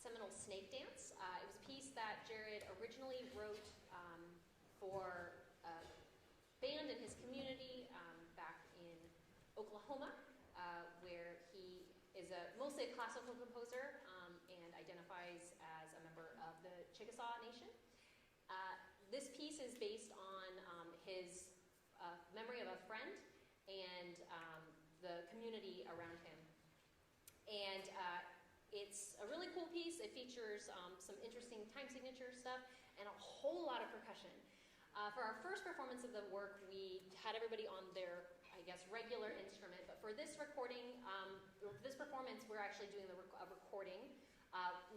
seminal snake dance. It was a piece that Jared originally wrote for a band in his community back in Oklahoma, where he is mostly a classical composer and identifies as a member of the Chickasaw Nation. This piece is based on his memory of a friend and the community around him. And it's a really cool piece. It features some interesting time signature stuff and a whole lot of percussion. For our first performance of the work, we had everybody on their, I guess, regular instrument. But for this recording, this performance, we're actually doing a recording,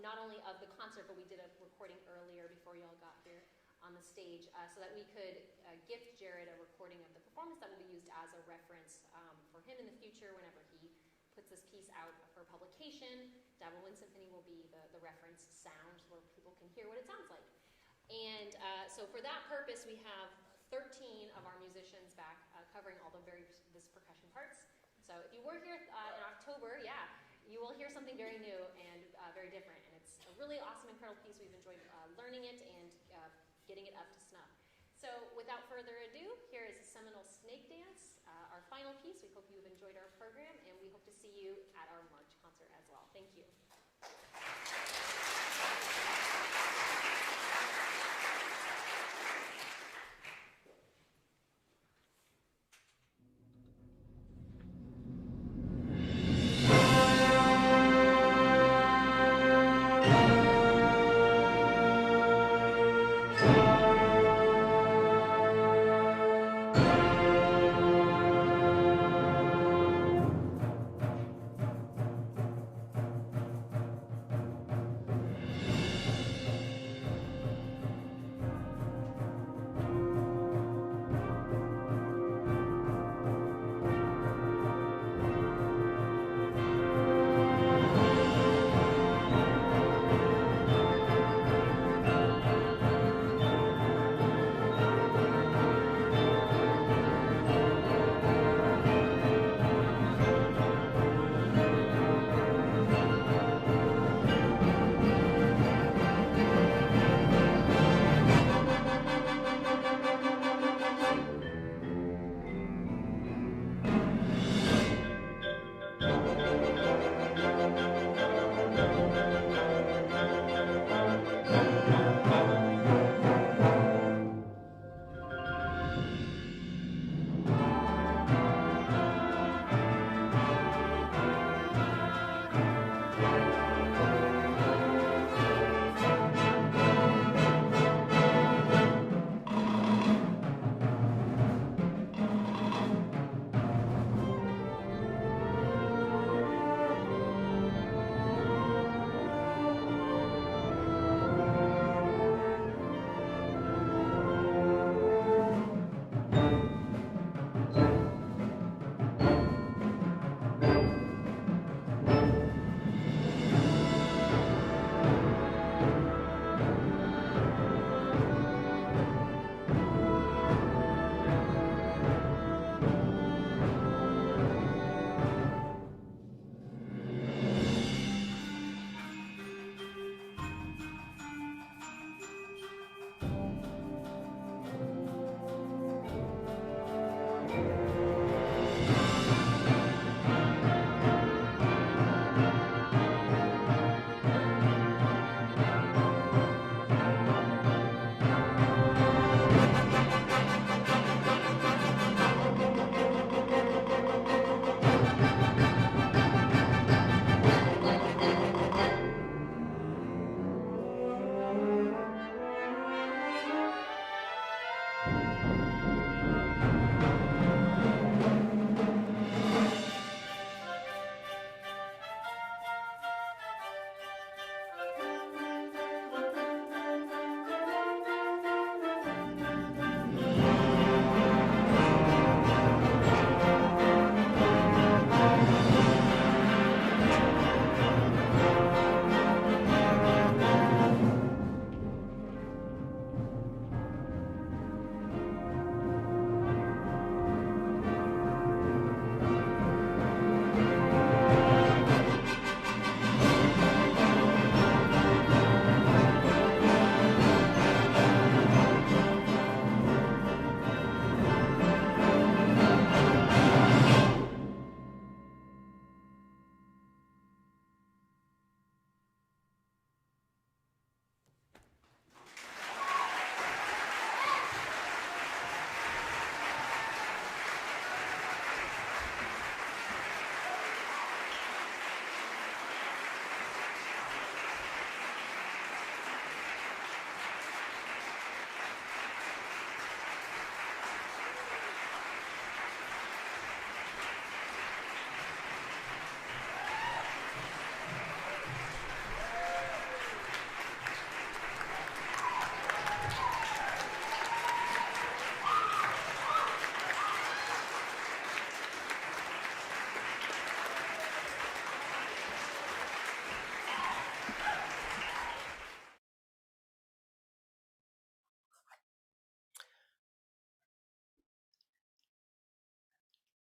not only of the concert, but we did a recording earlier before y'all got here on the stage, so that we could gift Jared a recording of the performance that will be used as a reference for him in the future whenever he puts this piece out for publication. Danville Symphony will be the reference sound where people can hear what it sounds like. And so for that purpose, we have 13 of our musicians back covering all this percussion parts. So if you were here in October, yeah, you will hear something very new and very different. And it's a really awesome, incredible piece. We've enjoyed learning it and getting it up to snuff. So without further ado, here is the Seminole Snake Dance, our final piece. We hope you've enjoyed our program, and we hope to see you at our March concert as well. Thank you.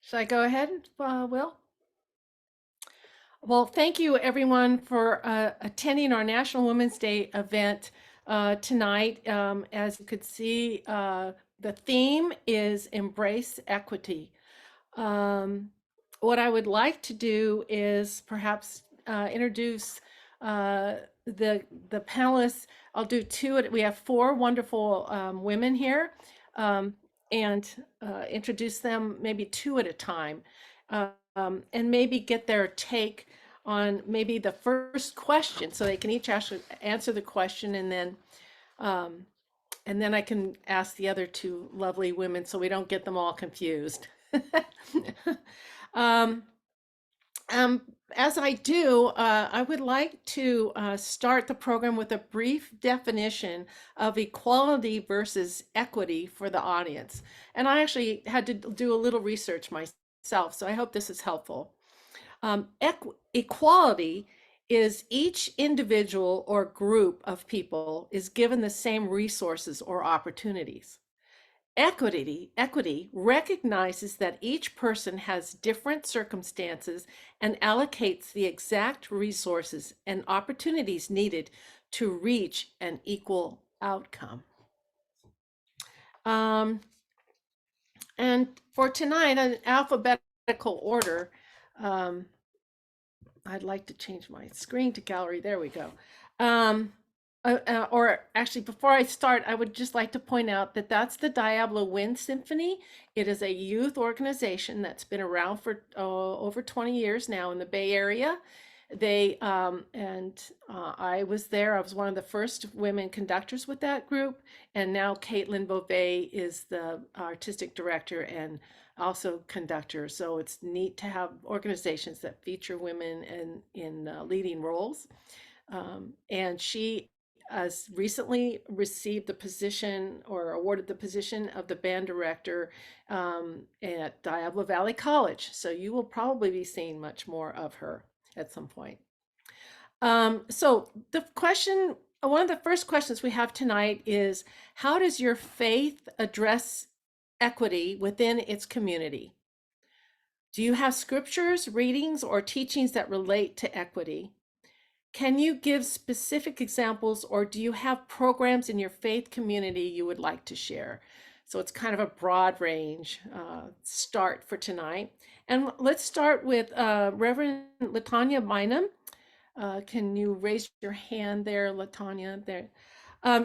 Should I go ahead, Will? Well, thank you everyone for attending our National Women's Day event tonight. As you could see, the theme is Embrace Equity. What I would like to do is perhaps introduce the panelists. I'll do two. We have four wonderful women here, and introduce them maybe two at a time, and maybe get their take on maybe the first question, so they can each actually answer the question, and then I can ask the other two lovely women so we don't get them all confused. um, as I do, I would like to start the program with a brief definition of equality versus equity for the audience. And I actually had to do a little research myself, so I hope this is helpful. Equality is each individual or group of people is given the same resources or opportunities. Equity recognizes that each person has different circumstances and allocates the exact resources and opportunities needed to reach an equal outcome. And for tonight, in alphabetical order, I'd like to change my screen to gallery. There we go. Or actually, before I start, I would just like to point out that that's the Diablo Wind Symphony. It is a youth organization that's been around for over 20 years now in the Bay Area. I was there. I was one of the first women conductors with that group. And now Caitlin Beauvais is the artistic director and also conductor. So it's neat to have organizations that feature women in leading roles. And she has recently received the position or awarded the position of the band director at Diablo Valley College. So you will probably be seeing much more of her at some point. So one of the first questions we have tonight is, how does your faith address equity within its community? Do you have scriptures, readings, or teachings that relate to equity? Can you give specific examples, or do you have programs in your faith community you would like to share? So it's kind of a broad range start for tonight. And let's start with Reverend LaTaunya Bynum. Can you raise your hand there, LaTaunya? There.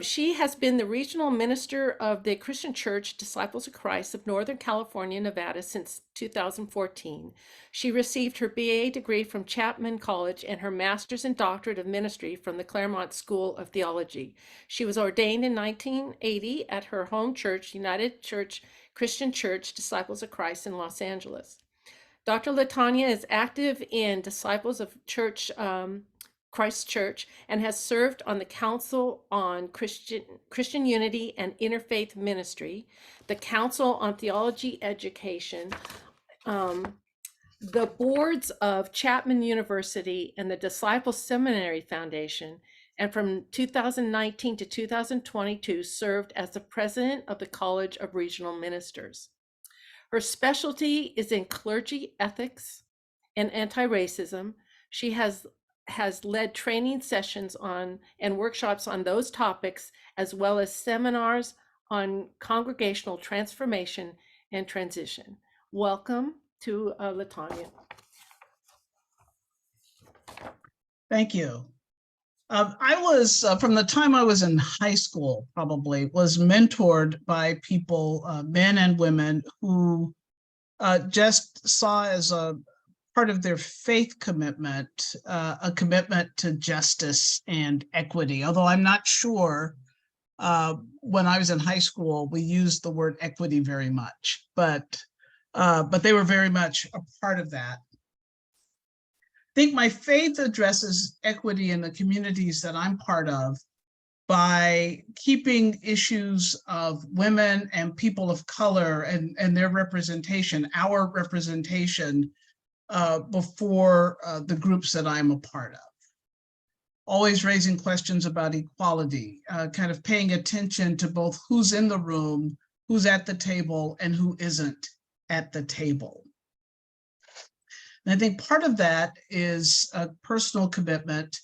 She has been the regional minister of the Christian Church Disciples of Christ of Northern California, Nevada since 2014. She received her BA degree from Chapman College and her master's and doctorate of ministry from the Claremont School of Theology. She was ordained in 1980 at her home church, United Church Christian Church Disciples of Christ in Los Angeles. Dr. LaTaunya is active in Disciples of Christ Church and has served on the Council on Christian Unity and Interfaith Ministry, the Council on Theology Education, the boards of Chapman University and the Disciple Seminary Foundation, and from 2019 to 2022 served as the president of the College of Regional Ministers. Her specialty is in clergy ethics and anti-racism. She has led training sessions on and workshops on those topics, as well as seminars on congregational transformation and transition. Welcome to LaTaunya. Thank you. I was, from the time I was in high school, probably, was mentored by people, men and women, who just saw as a part of their faith commitment, a commitment to justice and equity. Although I'm not sure when I was in high school, we used the word equity very much, but they were very much a part of that. I think my faith addresses equity in the communities that I'm part of by keeping issues of women and people of color and their representation, our representation, before the groups that I'm a part of. Always raising questions about equality, kind of paying attention to both who's in the room, who's at the table, and who isn't at the table. And I think part of that is a personal commitment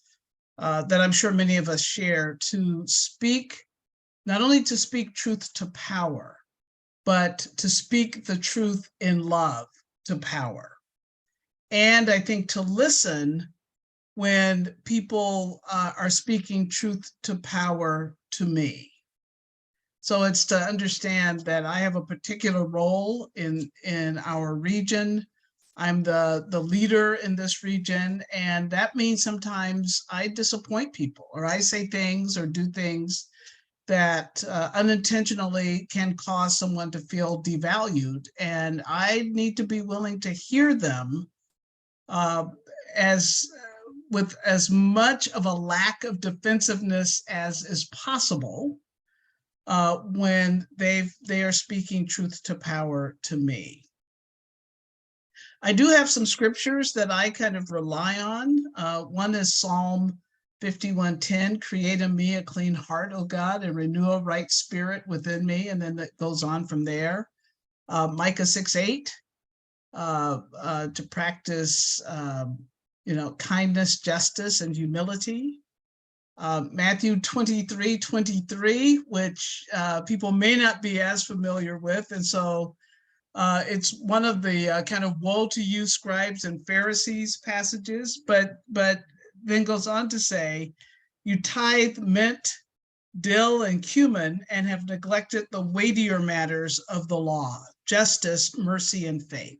that I'm sure many of us share to speak, not only to speak truth to power, but to speak the truth in love to power. And I think to listen when people are speaking truth to power to me. So it's to understand that I have a particular role in our region. I'm the leader in this region, and that means sometimes I disappoint people, or I say things or do things that unintentionally can cause someone to feel devalued. And I need to be willing to hear them with as much of a lack of defensiveness as is possible when they are speaking truth to power to me. I do have some scriptures that I kind of rely on. One is Psalm 51:10, create in me a clean heart, O God, and renew a right spirit within me. And then that goes on from there. Micah 6:8, to practice kindness, justice, and humility. Matthew 23:23, which people may not be as familiar with. And so it's one of the kind of woe to you, scribes and Pharisees passages, but then goes on to say, you tithe mint, dill, and cumin, and have neglected the weightier matters of the law, justice, mercy, and faith.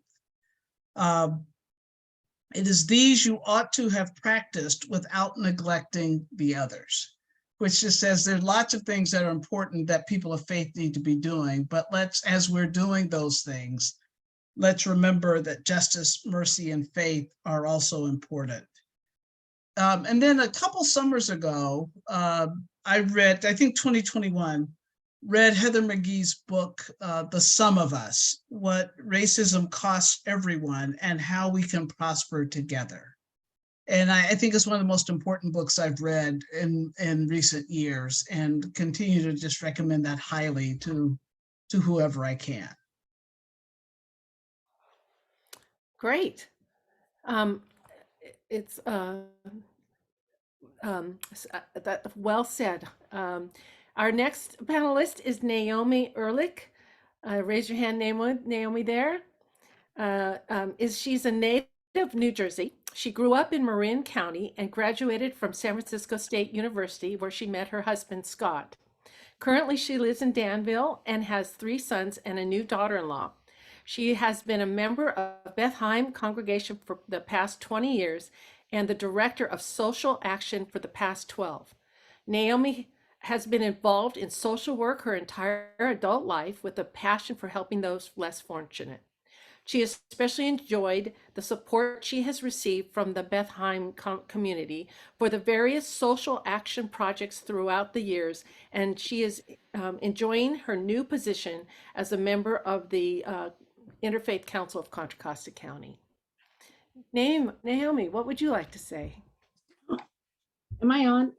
It is these you ought to have practiced without neglecting the others, which just says there's lots of things that are important that people of faith need to be doing, but as we're doing those things, let's remember that justice, mercy, and faith are also important. And then a couple summers ago, I read, I think 2021, read Heather McGee's book, The Sum of Us, What Racism Costs Everyone and How We Can Prosper Together. And I think it's one of the most important books I've read in recent years, and continue to just recommend that highly to whoever I can. Great. It's well said. Our next panelist is Naomi Ehrlich. Raise your hand, Naomi there. She's a native of New Jersey. She grew up in Marin County and graduated from San Francisco State University, where she met her husband, Scott. Currently, she lives in Danville and has 3 sons and a new daughter-in-law. She has been a member of Beth Chaim congregation for the past 20 years and the director of social action for the past 12. Naomi has been involved in social work her entire adult life with a passion for helping those less fortunate. She has especially enjoyed the support she has received from the Beth Chaim community for the various social action projects throughout the years, and she is enjoying her new position as a member of the Interfaith Council of Contra Costa County. Naomi, what would you like to say? Am I on?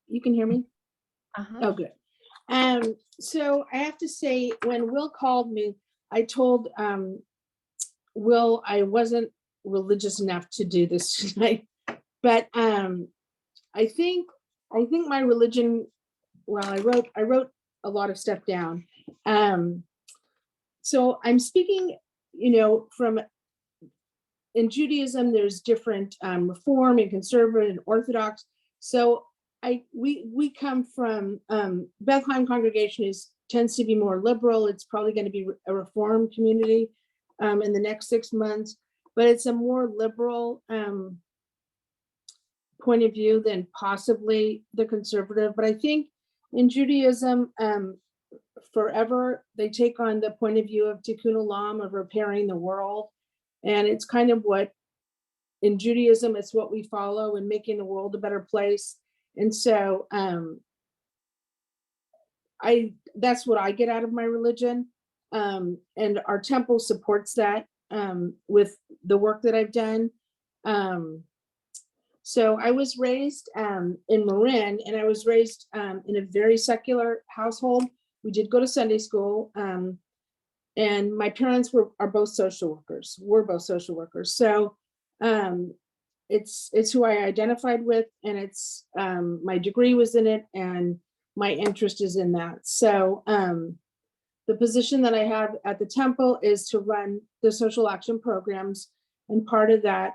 You can hear me? Uh-huh. Oh, good. So I have to say, when Will called me, I told Will I wasn't religious enough to do this tonight, but I think my religion, well, I wrote a lot of stuff down. So I'm speaking, from, in Judaism, there's different Reform and Conservative and Orthodox. So we come from Beth Chaim congregation tends to be more liberal. It's probably going to be a Reform community in the next 6 months, but it's a more liberal point of view than possibly the conservative. But I think in Judaism, forever they take on the point of view of tikkun olam, of repairing the world, and it's kind of what in Judaism it's what we follow in making the world a better place. And so that's what I get out of my religion. And our temple supports that with the work that I've done. So I was raised in Marin, and I was raised in a very secular household. We did go to Sunday school, and my parents are both social workers. We're both social workers. So It's who I identified with, and it's my degree was in it, and my interest is in that. So the position that I have at the temple is to run the social action programs, and part of that.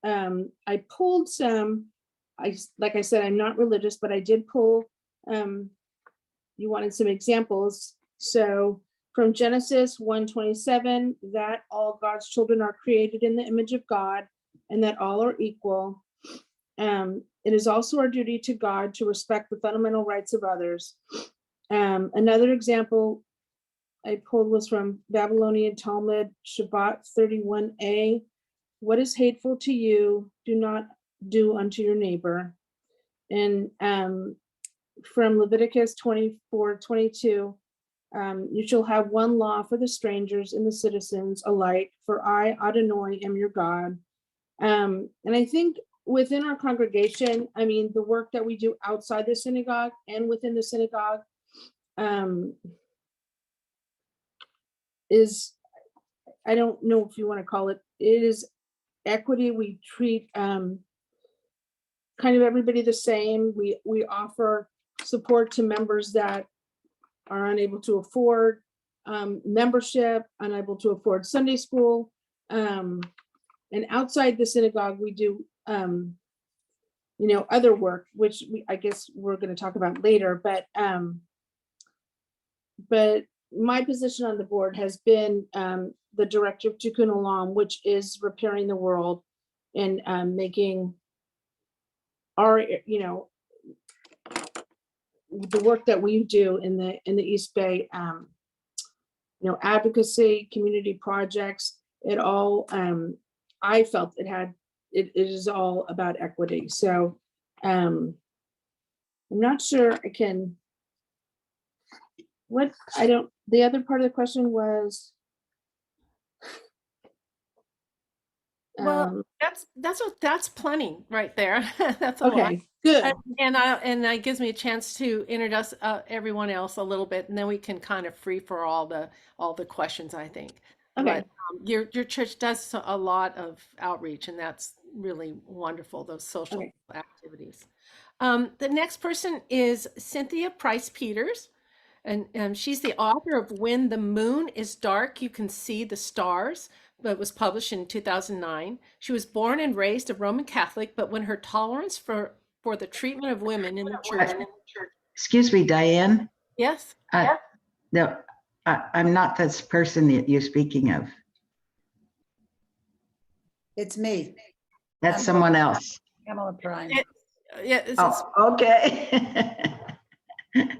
I pulled some. Like I said, I'm not religious, but I did pull. You wanted some examples, so. From Genesis 1:27, that all God's children are created in the image of God and that all are equal. It is also our duty to God to respect the fundamental rights of others. Another example I pulled was from Babylonian Talmud, Shabbat 31a. What is hateful to you, do not do unto your neighbor. And from Leviticus 24:22, you shall have one law for the strangers and the citizens alike, for I, Adonai, am your God. And I think within our congregation, I mean, the work that we do outside the synagogue and within the synagogue is, I don't know if you want to call it, it is equity. We treat kind of everybody the same. We offer support to members that are unable to afford membership, unable to afford Sunday school. And outside the synagogue, we do, other work, which I guess we're going to talk about later. But my position on the board has been the director of Tikkun Olam, which is repairing the world and making our, the work that we do in the East Bay, advocacy, community projects, it all, I felt it is all about equity. So I'm not sure I can, the other part of the question was, Well, that's plenty right there. That's a lot. okay, good. And that gives me a chance to introduce everyone else a little bit, and then we can kind of free for all the questions, I think. Okay. But your church does a lot of outreach, and that's really wonderful, those social activities. The next person is Cynthia Price Peters, and she's the author of When the Moon is Dark, You Can See the Stars. That was published in 2009. She was born and raised a Roman Catholic, but when her tolerance for the treatment of women in the church. Excuse me, Diane. Yes. No, I'm not this person that you're speaking of. It's me. That's someone else. Pamela Prime. Okay. I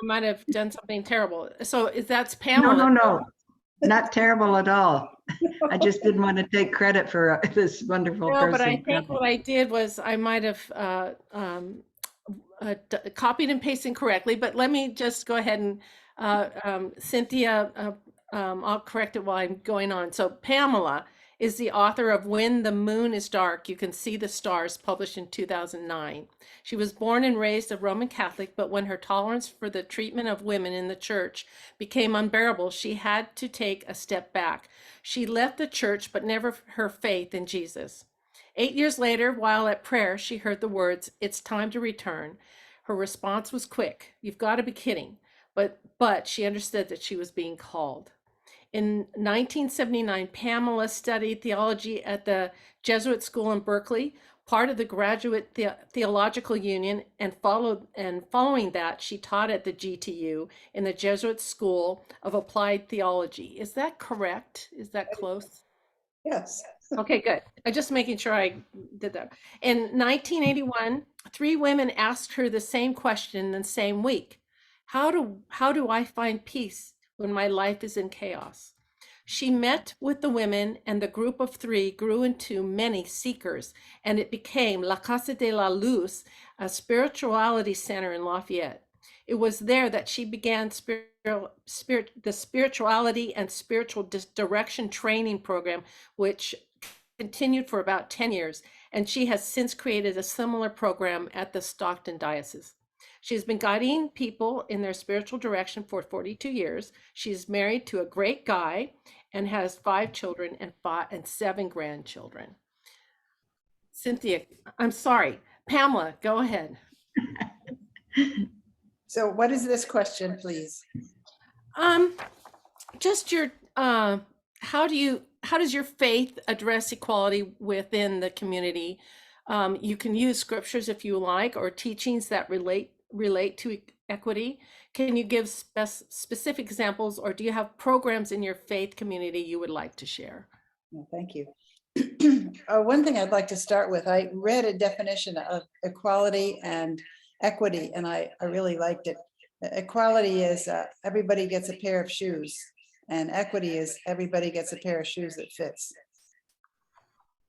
might have done something terrible. So that's Pamela. No, not terrible at all. I just didn't want to take credit for this wonderful person. But I think what I did was I might have copied and pasted incorrectly, but let me just go ahead and Cynthia, I'll correct it while I'm going on. So Pamela is the author of When the Moon is Dark, You Can See the Stars, published in 2009. She was born and raised a Roman Catholic, but when her tolerance for the treatment of women in the church became unbearable, she had to take a step back. She left the church, but never her faith in Jesus. 8 years later, while at prayer, she heard the words, "It's time to return." Her response was quick. "You've got to be kidding." But she understood that she was being called. In 1979, Pamela studied theology at the Jesuit school in Berkeley, part of the Graduate Theological Union, and following that, she taught at the GTU in the Jesuit School of Applied Theology. Is that correct? Is that close? Yes. Okay, good. I'm just making sure I did that. In 1981, 3 women asked her the same question the same week. How do I find peace when my life is in chaos? She met with the women, and the group of 3 grew into many seekers, and it became La Casa de la Luz, a spirituality center in Lafayette. It was there that she began the spirituality and spiritual direction training program, which continued for about 10 years, and she has since created a similar program at the Stockton Diocese. She has been guiding people in their spiritual direction for 42 years. She's married to a great guy and has 5 children and 7 grandchildren. Cynthia, I'm sorry, Pamela, go ahead. So what is this question, please? Just your, how does your faith address equality within the community? You can use scriptures if you like, or teachings that relate to equity. Can you give specific examples, or do you have programs in your faith community you would like to share? Well, thank you. One thing I'd like to start with, I read a definition of equality and equity, and I really liked it. Equality is everybody gets a pair of shoes, and equity is everybody gets a pair of shoes that fits.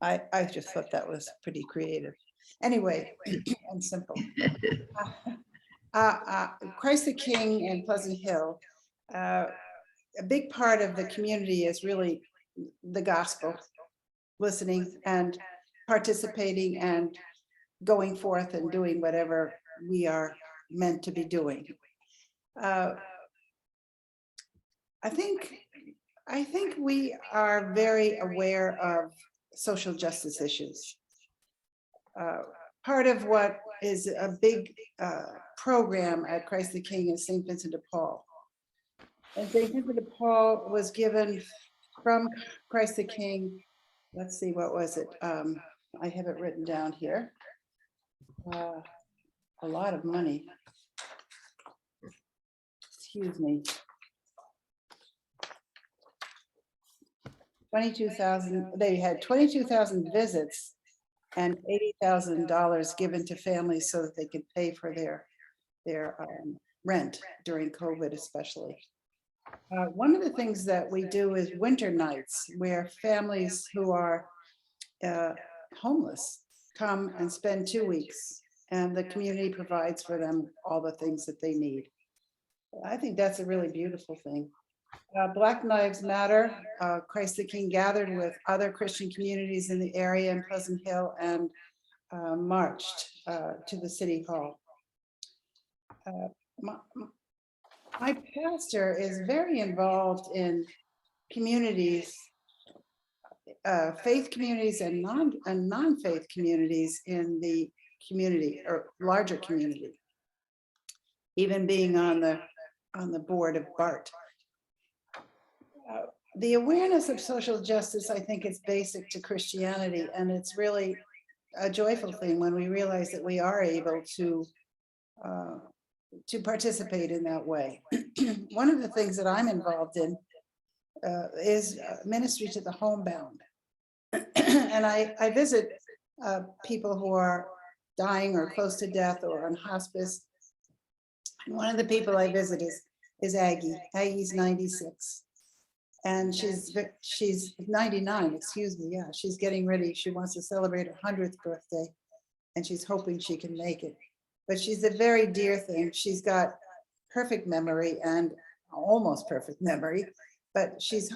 I just thought that was pretty creative. Anyway, and simple. Christ the King in Pleasant Hill, a big part of the community is really the gospel, listening and participating and going forth and doing whatever we are meant to be doing. I think we are very aware of social justice issues. Part of what is a big program at Christ the King is St. Vincent de Paul. And St. Vincent de Paul was given from Christ the King, let's see, what was it? I have it written down here. A lot of money. Excuse me. 22,000, they had 22,000 visits and $80,000 given to families so that they could pay for their rent during COVID especially. One of the things that we do is winter nights where families who are homeless come and spend 2 weeks, and the community provides for them all the things that they need. I think that's a really beautiful thing. Black Lives Matter, Christ the King gathered with other Christian communities in the area in Pleasant Hill and marched to the city hall. My pastor is very involved in communities, faith communities and non-faith communities in the community or larger community, even being on the board of BART. The awareness of social justice, I think, is basic to Christianity, and it's really a joyful thing when we realize that we are able to participate in that way. One of the things that I'm involved in is ministry to the homebound, and I visit people who are dying or close to death or on hospice. And one of the people I visit is Aggie. Aggie's 96. And she's 99, excuse me. Yeah, she's getting ready. She wants to celebrate her 100th birthday, and she's hoping she can make it. But she's a very dear thing. She's got perfect memory and almost perfect memory, but she's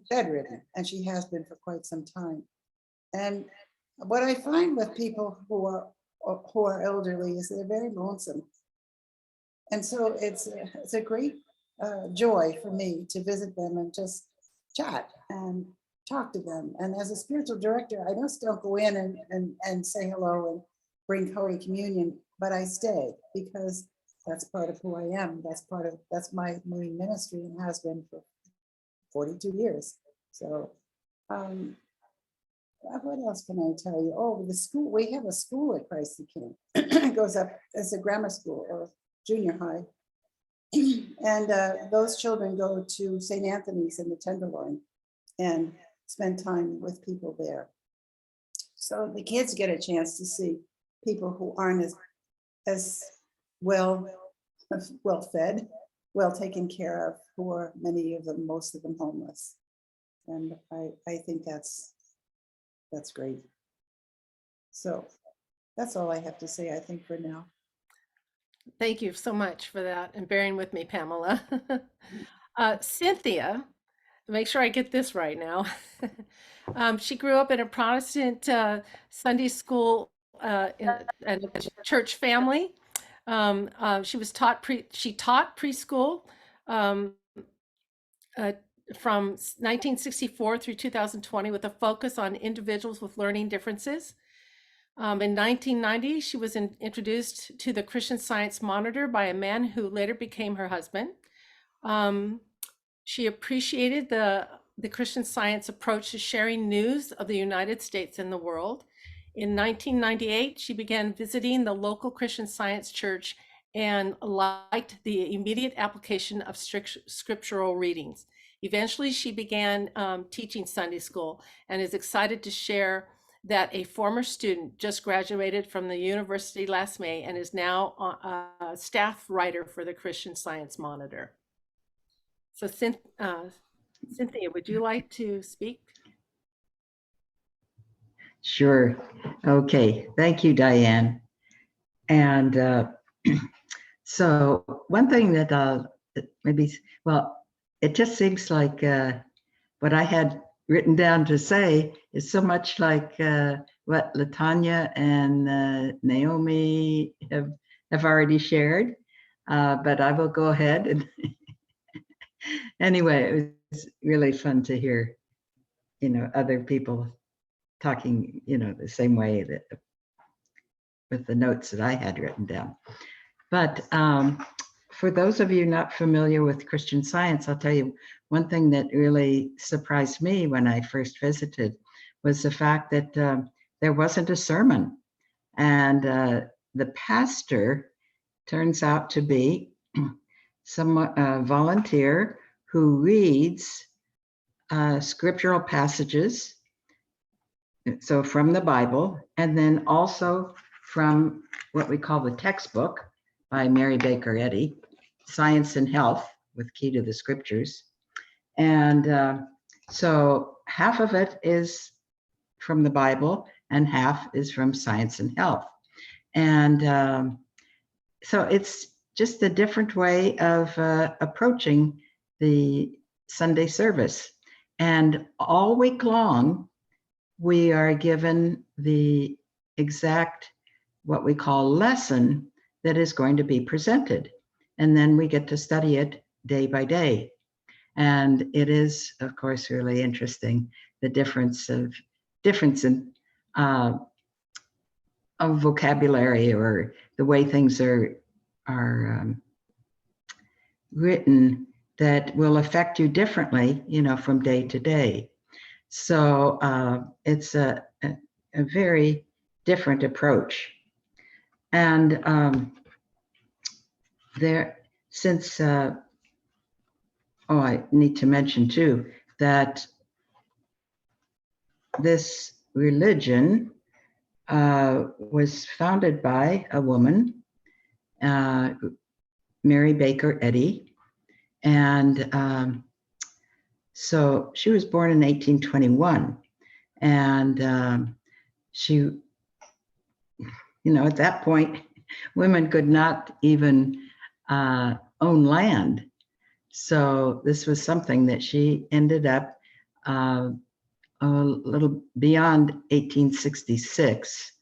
bedridden, and she has been for quite some time. And what I find with people who are elderly is they're very lonesome. And so it's a great joy for me to visit them and just chat and talk to them. And as a spiritual director, I just don't go in and say hello and bring Holy Communion, but I stay because that's part of who I am. That's my main ministry and has been for 42 years. So what else can I tell you? Oh, the school, we have a school at Christ the King. It goes up as a grammar school or junior high. And those children go to St. Anthony's in the Tenderloin and spend time with people there. So the kids get a chance to see people who aren't as well fed, well taken care of, who are many of them, most of them homeless. And I think that's great. So that's all I have to say, I think, for now. Thank you so much for that and bearing with me, Pamela. Cynthia, make sure I get this right now. She grew up in a Protestant Sunday school and a church family. She taught preschool from 1964 through 2020 with a focus on individuals with learning differences. In 1990, she was introduced to the Christian Science Monitor by a man who later became her husband. She appreciated the Christian Science approach to sharing news of the United States and the world. In 1998, she began visiting the local Christian Science church and liked the immediate application of scriptural readings. Eventually, she began teaching Sunday school and is excited to share that a former student just graduated from the university last May and is now a staff writer for the Christian Science Monitor. So Cynthia, would you like to speak? Sure. Okay. Thank you, Diane. And so one thing that it just seems like what I had written down to say is so much like what LaTaunya and Naomi have already shared, but I will go ahead and anyway, it was really fun to hear, other people talking, the same way that with the notes that I had written down. But for those of you not familiar with Christian Science, I'll tell you one thing that really surprised me when I first visited was the fact that there wasn't a sermon. And the pastor turns out to be some volunteer who reads scriptural passages, so from the Bible, and then also from what we call the textbook by Mary Baker Eddy, Science and Health with Key to the Scriptures. And so half of it is from the Bible and half is from Science and Health. And so it's just a different way of approaching the Sunday service. And all week long, we are given the exact, what we call lesson that is going to be presented. And then we get to study it day by day. And it is, of course, really interesting, the difference in of vocabulary or the way things are written that will affect you differently, from day to day. So it's a very different approach. And I need to mention too, that this religion was founded by a woman, Mary Baker Eddy. And so she was born in 1821. And she, at that point, women could not even own land. So this was something that she ended up a little beyond 1866,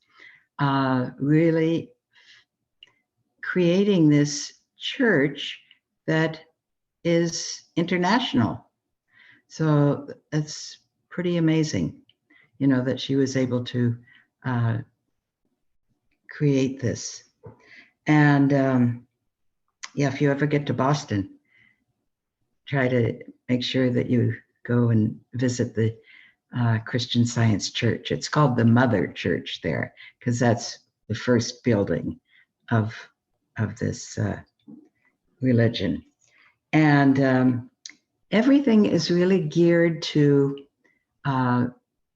really creating this church that is international. So it's pretty amazing, that she was able to create this. And if you ever get to Boston, try to make sure that you go and visit the Christian Science Church. It's called the Mother Church there, because that's the first building of this religion. And everything is really geared to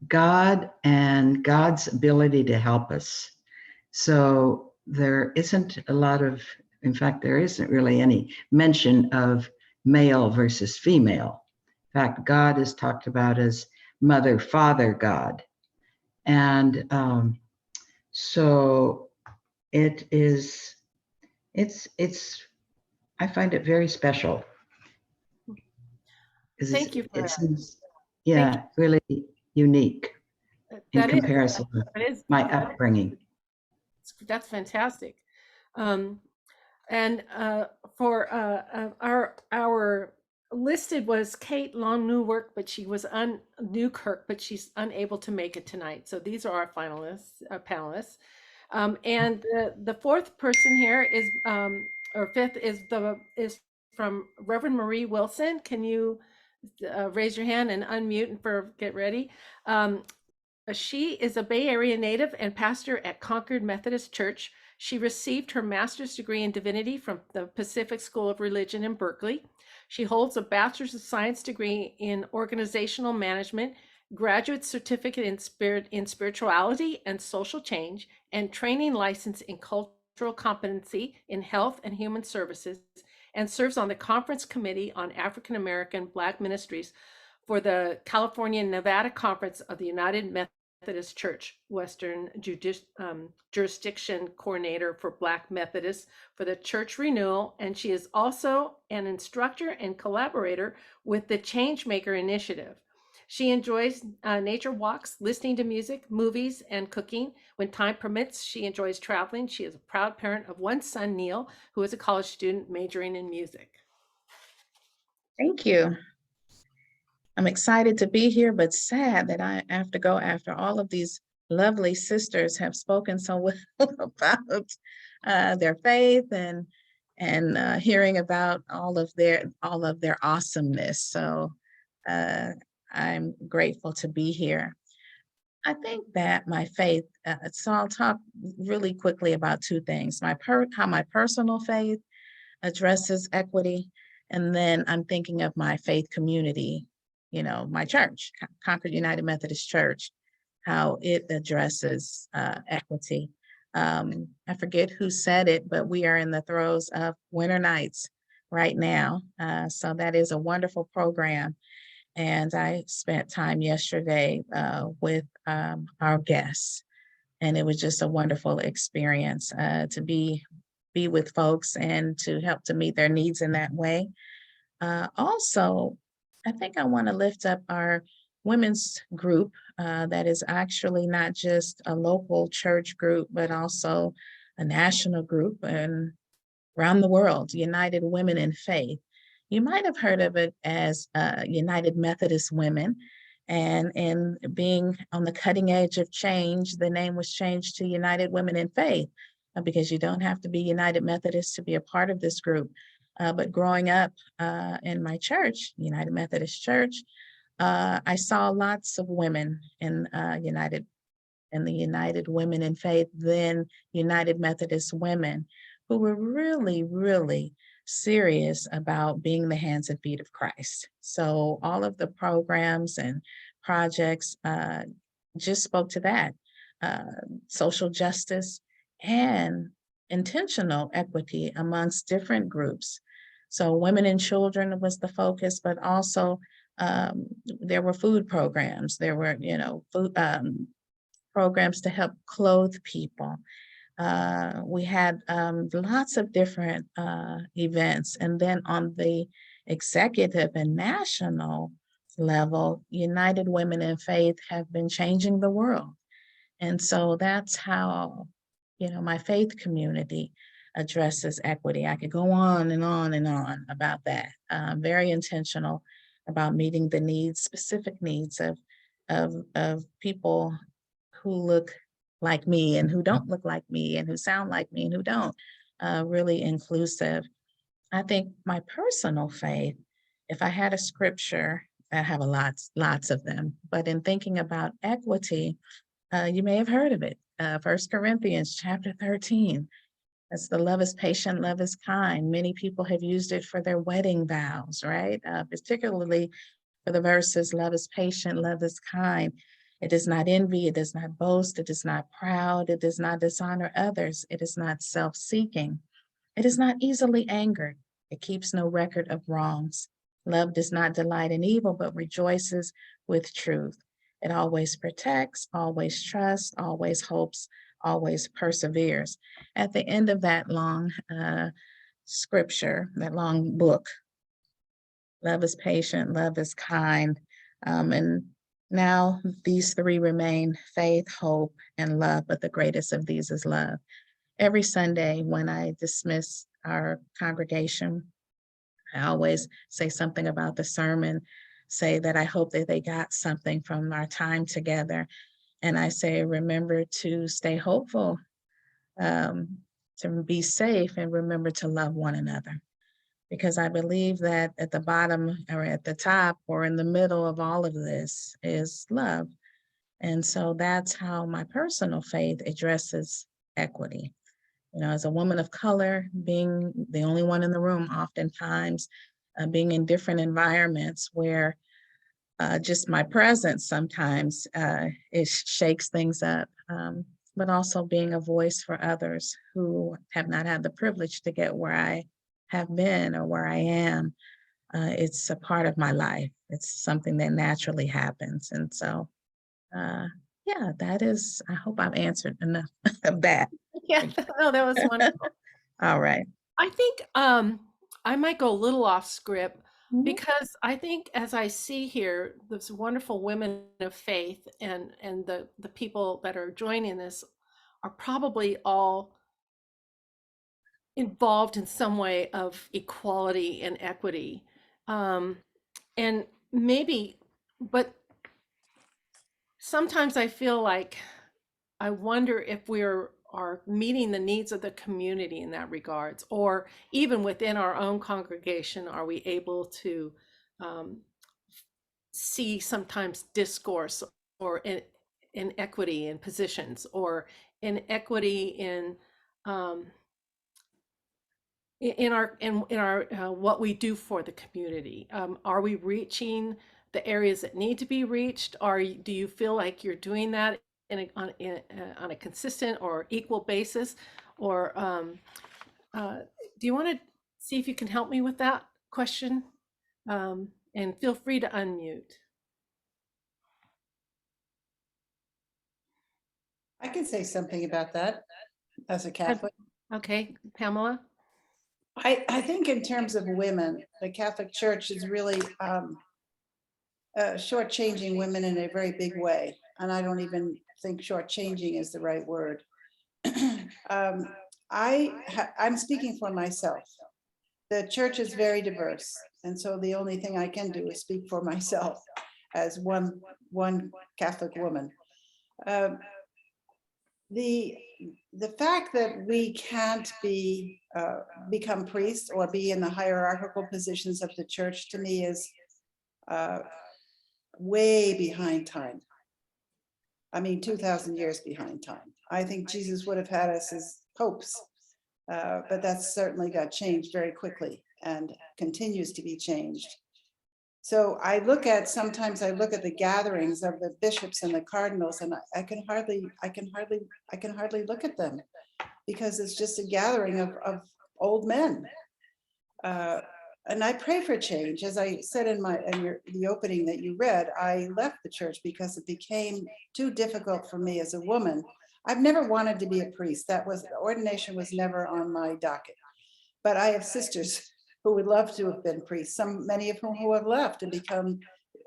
God and God's ability to help us. So there isn't a lot of, in fact, there isn't really any mention of male versus female. In fact, God is talked about as Mother, Father, God. And so it's I find it very special. Thank you for that. Thank really unique in that comparison with is my upbringing. That's fantastic. And for our listed was Kate Long Newkirk, but she's unable to make it tonight. So these are our finalists, panelists. And the fourth person here is, or fifth is from Reverend Marie Wilson. Can you raise your hand and unmute and get ready? She is a Bay Area native and pastor at Concord Methodist Church. She received her master's degree in divinity from the Pacific School of Religion in Berkeley. She holds a bachelor's of science degree in organizational management, graduate certificate in spirituality and social change, and training license in cultural competency in health and human services, and serves on the Conference Committee on African American Black Ministries for the California and Nevada Conference of the United Methodist Church, Western Jurisdiction Coordinator for Black Methodists for the Church Renewal, and she is also an instructor and collaborator with the Changemaker Initiative. She enjoys nature walks, listening to music, movies, and cooking. When time permits, she enjoys traveling. She is a proud parent of one son, Neil, who is a college student majoring in music. Thank you. I'm excited to be here, but sad that I have to go after all of these lovely sisters have spoken so well about their faith and hearing about all of their awesomeness. So I'm grateful to be here. I think that my faith, so I'll talk really quickly about two things, how my personal faith addresses equity, and then I'm thinking of my faith community, you know, my church, Concord United Methodist Church, how it addresses equity. I forget who said it, but we are in the throes of winter nights right now. So that is a wonderful program. And I spent time yesterday with our guests, and it was just a wonderful experience to be with folks and to help to meet their needs in that way. Also, I think I want to lift up our women's group that is actually not just a local church group, but also a national group and around the world, United Women in Faith. You might have heard of it as United Methodist Women, and in being on the cutting edge of change, the name was changed to United Women in Faith, because you don't have to be United Methodist to be a part of this group. But growing up in my church, United Methodist Church, I saw lots of women in the United Women in Faith, then United Methodist Women, who were really, really serious about being the hands and feet of Christ. So all of the programs and projects just spoke to that, social justice and intentional equity amongst different groups. So women and children was the focus, but also there were food programs. There were, food programs to help clothe people. We had lots of different events. And then on the executive and national level, United Women in Faith have been changing the world. And so that's how, my faith community addresses equity. I could go on and on and on about that. Very intentional about meeting the needs, specific needs of people who look like me and who don't look like me and who sound like me and who don't, really inclusive. I think my personal faith, if I had a scripture, I have lots of them, but in thinking about equity, you may have heard of it, 1 Corinthians chapter 13. That's the love is patient, love is kind. Many people have used it for their wedding vows, right? Particularly for the verses, love is patient, love is kind. It does not envy, it does not boast, it is not proud, it does not dishonor others, it is not self-seeking. It is not easily angered, it keeps no record of wrongs. Love does not delight in evil, but rejoices with truth. It always protects, always trusts, always hopes, always perseveres. At the end of that long scripture, that long book, love is patient, love is kind, and now these three remain: faith, hope, and love, but the greatest of these is love. Every Sunday when I dismiss our congregation. I always say something about the sermon, say that I hope that they got something from our time together. And I say, remember to stay hopeful, to be safe, and remember to love one another. Because I believe that at the bottom or at the top or in the middle of all of this is love. And so that's how my personal faith addresses equity. You know, as a woman of color, being the only one in the room, oftentimes being in different environments where just my presence sometimes it shakes things up, but also being a voice for others who have not had the privilege to get where I have been or where I am. It's a part of my life. It's something that naturally happens. And so, yeah, that is, I hope I've answered enough of that. Yeah, no, that was wonderful. All right. I think I might go a little off script Mhm. because I think as I see here, those wonderful women of faith and the people that are joining this are probably all involved in some way of equality and equity. And maybe, but sometimes I feel like I wonder if are meeting the needs of the community in that regards, or even within our own congregation, are we able to see sometimes discourse or inequity in positions or inequity in our what we do for the community? Are we reaching the areas that need to be reached? Do you feel like you're doing that on a consistent or equal basis? Or do you want to see if you can help me with that question? And feel free to unmute. I can say something about that as a Catholic. Okay, Pamela? I think in terms of women, the Catholic Church is really shortchanging women in a very big way. And I don't even think shortchanging is the right word. I'm speaking for myself. The church is very diverse. And so the only thing I can do is speak for myself as one Catholic woman. The fact that we can't become priests or be in the hierarchical positions of the church, to me, is way behind time. I mean, 2,000 years behind time. I think Jesus would have had us as popes, but that's certainly got changed very quickly and continues to be changed. So sometimes I look at the gatherings of the bishops and the cardinals, and I can hardly look at them, because it's just a gathering of old men. And I pray for change. As I said in the opening that you read, I left the church because it became too difficult for me as a woman. I've never wanted to be a priest. Ordination was never on my docket. But I have sisters who would love to have been priests, many of whom who have left and become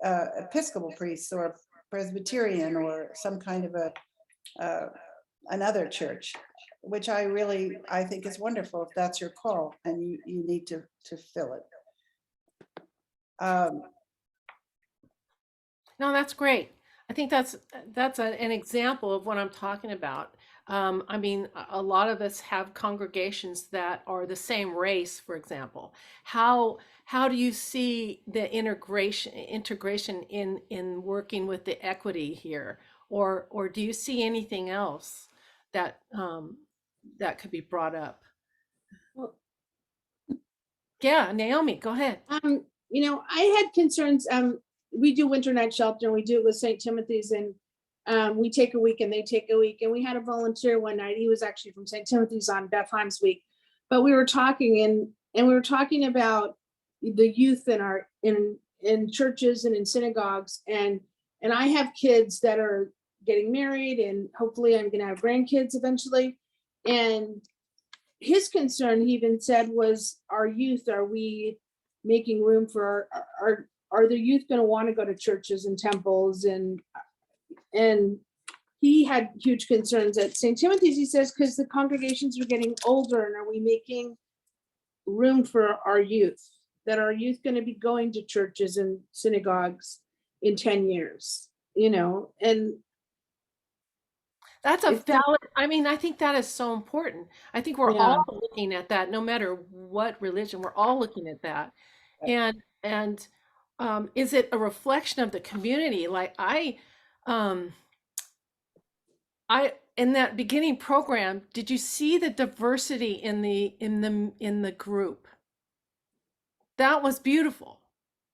Episcopal priests or Presbyterian or some kind of another church, which I think is wonderful if that's your call and you need to fill it. No, that's great. I think that's an example of what I'm talking about. I mean, a lot of us have congregations that are the same race, for example. How do you see the integration in working with the equity here, or do you see anything else that that could be brought up? Well, yeah, Naomi, go ahead. You know, I had concerns. We do winter night shelter, and we do it with St. Timothy's, and we take a week and they take a week. And we had a volunteer one night. He was actually from St. Timothy's on Beth Heim's week, but we were talking and we were talking about the youth in churches and in synagogues, and I have kids that are getting married, and hopefully I'm going to have grandkids eventually. And his concern, he even said, was our youth. Are we making room for are the youth going to want to go to churches and temples? And he had huge concerns at St. Timothy's. He says, because the congregations are getting older, and are we making room for our youth, that our youth going to be going to churches and synagogues in 10 years, you know, and That's a it's the- valid, I mean, I think that is so important. I think we're Yeah. all looking at that, no matter what religion, we're all looking at that. And is it a reflection of the community? Like um, in that beginning program, did you see the diversity in the group? That was beautiful.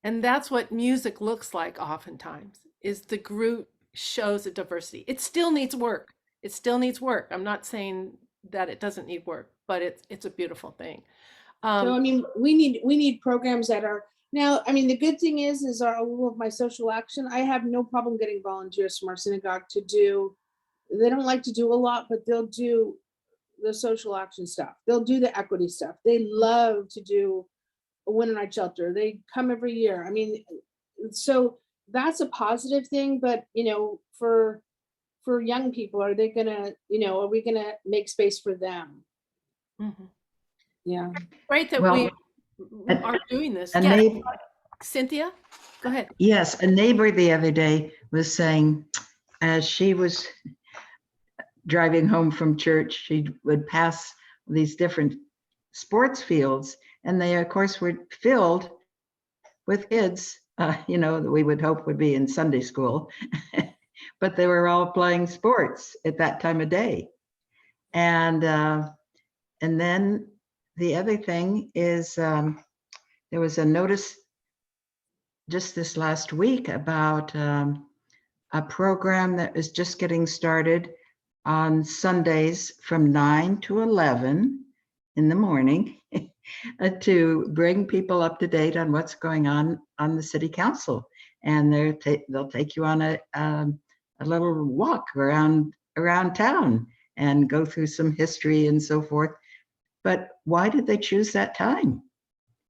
And that's what music looks like oftentimes, is the group shows a diversity. It still needs work. It still needs work. I'm not saying that it doesn't need work, but it's a beautiful thing. So I mean, we need programs that are now. I mean, the good thing is all of my social action. I have no problem getting volunteers from our synagogue to do. They don't like to do a lot, but they'll do the social action stuff. They'll do the equity stuff. They love to do a winter night shelter. They come every year. I mean, so that's a positive thing. But you know, for young people, are they gonna, you know, are we gonna make space for them? Mhm. Yeah. Great that Well, we are doing this. a Yeah, neighbor, Cynthia, go ahead. yes, a neighbor the other day was saying, as she was driving home from church, she would pass these different sports fields, and they, of course, were filled with kids, you know, that we would hope would be in Sunday school, but they were all playing sports at that time of day. And then the other thing is, there was a notice just this last week about a program that is just getting started on Sundays from 9 to 11 in the morning to bring people up to date on what's going on the city council. And they'll take you on a little walk around town and go through some history and so forth. But why did they choose that time?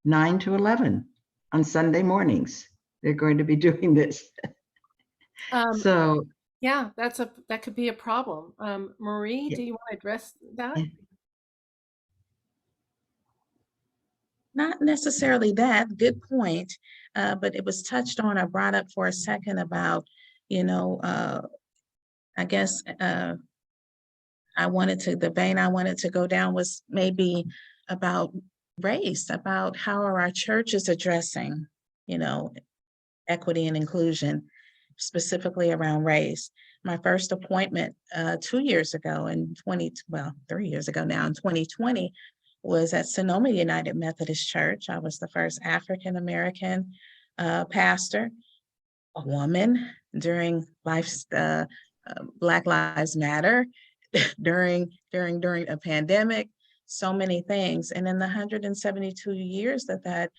9 to 11 on Sunday mornings. They're going to be doing this. So Yeah, that could be a problem. Marie, Yeah. do you want to address that? Yeah. Not necessarily that, good point. But it was touched on or brought up for a second about, you know, I guess the vein I wanted to go down was maybe about race, about how are our churches addressing, you know, equity and inclusion, specifically around race. My first appointment 2 years ago in 3 years ago now in 2020 was at Sonoma United Methodist Church. I was the first African-American pastor, a woman during Black Lives Matter, during a pandemic, so many things. And in the 172 years that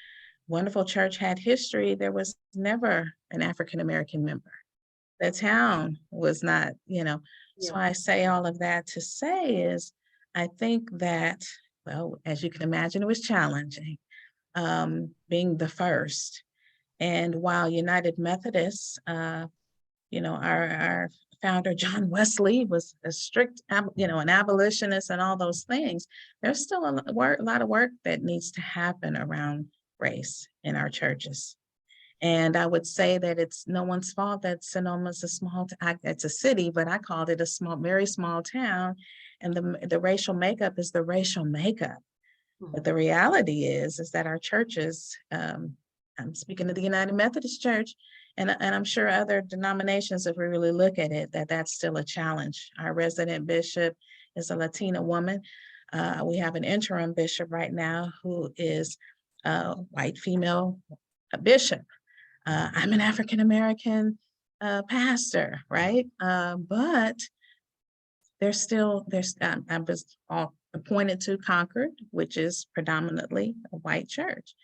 wonderful church had history, there was never an African-American member. The town was not, you know. So I say all of that to say is, I think that, well, as you can imagine, it was challenging being the first. And while United Methodists, you know, our founder, John Wesley, was a strict, you know, an abolitionist and all those things, there's still a lot of work that needs to happen around race in our churches. And I would say that it's no one's fault that Sonoma's it's a city, but I called it a very small town. And the racial makeup is the racial makeup. But the reality is that our churches, I'm speaking of the United Methodist Church, and I'm sure other denominations, if we really look at it, that's still a challenge. Our resident bishop is a Latina woman. We have an interim bishop right now who is a white female bishop. I'm an African-American pastor, right? But I was appointed to Concord, which is predominantly a white church.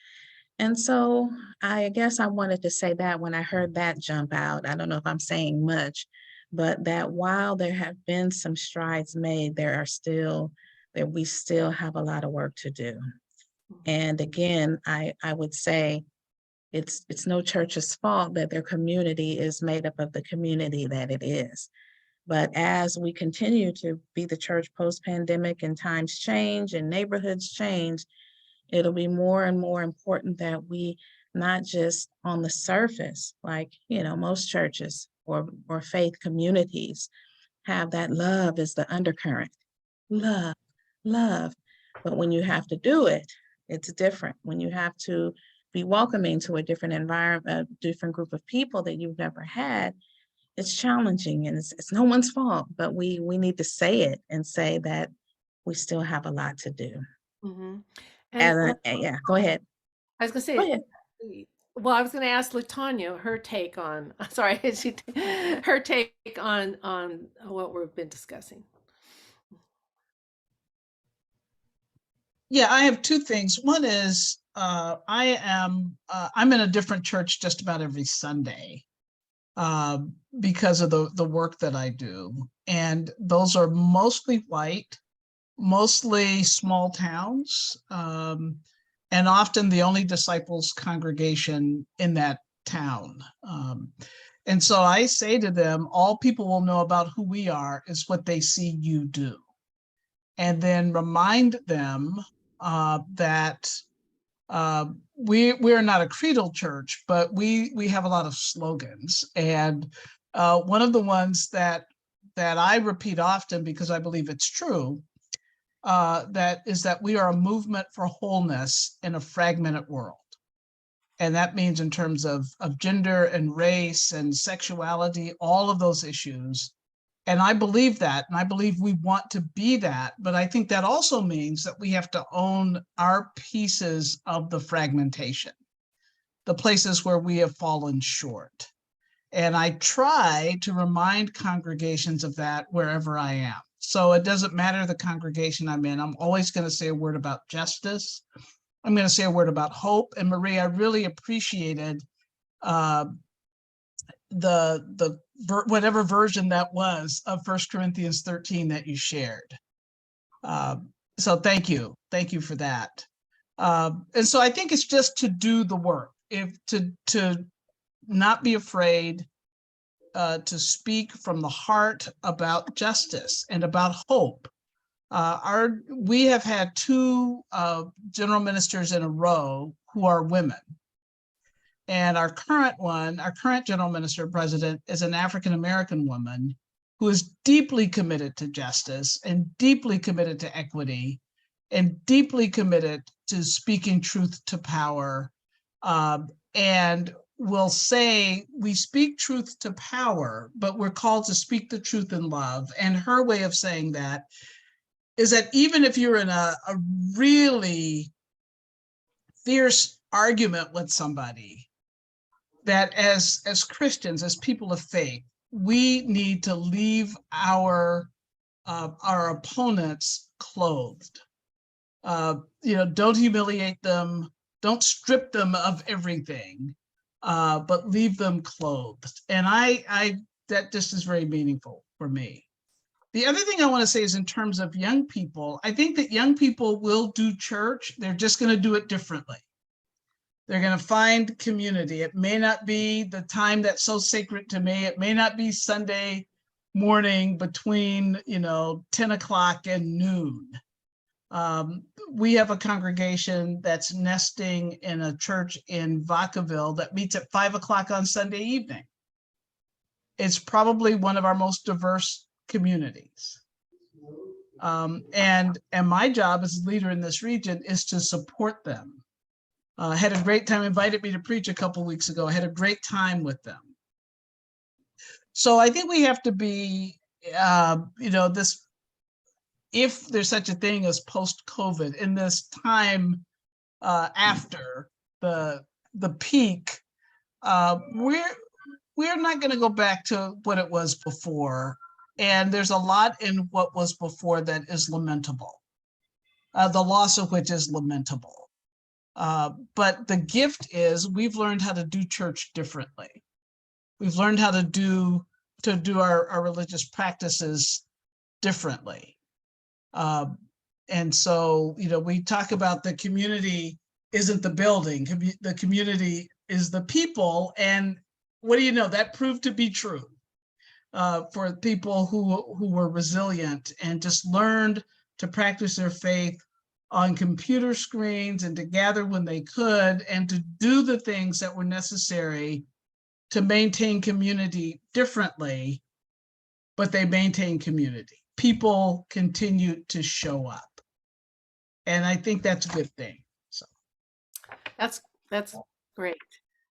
And so I guess I wanted to say that when I heard that jump out, I don't know if I'm saying much, but that while there have been some strides made, we still have a lot of work to do. And again, I would say it's no church's fault that their community is made up of the community that it is. But as we continue to be the church post-pandemic and times change and neighborhoods change, It'll be more and more important that we not just on the surface, like, most churches or faith communities have that love is the undercurrent. Love, love. But when you have to do it, it's different. When you have to be welcoming to a different environment, a different group of people that you've never had, it's challenging, and it's no one's fault, but we need to say it and say that we still have a lot to do. Mhm. And yeah, go ahead. I was gonna Go say, ahead. well, I was gonna ask LaTaunya her take on, sorry, her take on what we've been discussing. Yeah, I have two things. One is I'm in a different church just about every Sunday because of the work that I do. And those are mostly white, mostly small towns, and often the only disciples congregation in that town. And so I say to them, all people will know about who we are is what they see you do. And then remind them that we are not a creedal church, but we have a lot of slogans. And one of the ones that I repeat often because I believe it's true, that is that we are a movement for wholeness in a fragmented world. And that means in terms of gender and race and sexuality, all of those issues. And I believe that, and I believe we want to be that, but I think that also means that we have to own our pieces of the fragmentation, the places where we have fallen short. And I try to remind congregations of that wherever I am. So it doesn't matter the congregation I'm in, I'm always going to say a word about justice. I'm going to say a word about hope. And Marie, I really appreciated whatever version that was of 1 Corinthians 13 that you shared. So thank you for that. And so I think it's just to do the work, to not be afraid, to speak from the heart about justice and about hope. We have had two general ministers in a row who are women. And our current general minister president is an African-American woman who is deeply committed to justice and deeply committed to equity and deeply committed to speaking truth to power. And will say, we speak truth to power, but we're called to speak the truth in love. And her way of saying that is that even if you're in a really fierce argument with somebody, that as Christians, as people of faith, we need to leave our opponents clothed. Don't humiliate them, don't strip them of everything, but leave them clothed. And that just is very meaningful for me. The other thing I want to say is in terms of young people, I think that young people will do church. They're just going to do it differently. They're going to find community. It may not be the time that's so sacred to me. It may not be Sunday morning between 10 o'clock and noon. We have a congregation that's nesting in a church in Vacaville that meets at 5 o'clock on Sunday evening. It's probably one of our most diverse communities. And my job as a leader in this region is to support them. Had a great time, invited me to preach a couple weeks ago. I had a great time with them. So I think we have to be, this, if there's such a thing as post-COVID, in this time after the peak, we're not going to go back to what it was before. And there's a lot in what was before that is lamentable, the loss of which is lamentable. But the gift is we've learned how to do church differently. We've learned how to do our religious practices differently. And so, we talk about the community isn't the building, the community is the people. And what do you know, that proved to be true for people who were resilient and just learned to practice their faith on computer screens and to gather when they could and to do the things that were necessary to maintain community differently, but they maintain community. People continue to show up. And I think that's a good thing. So That's great.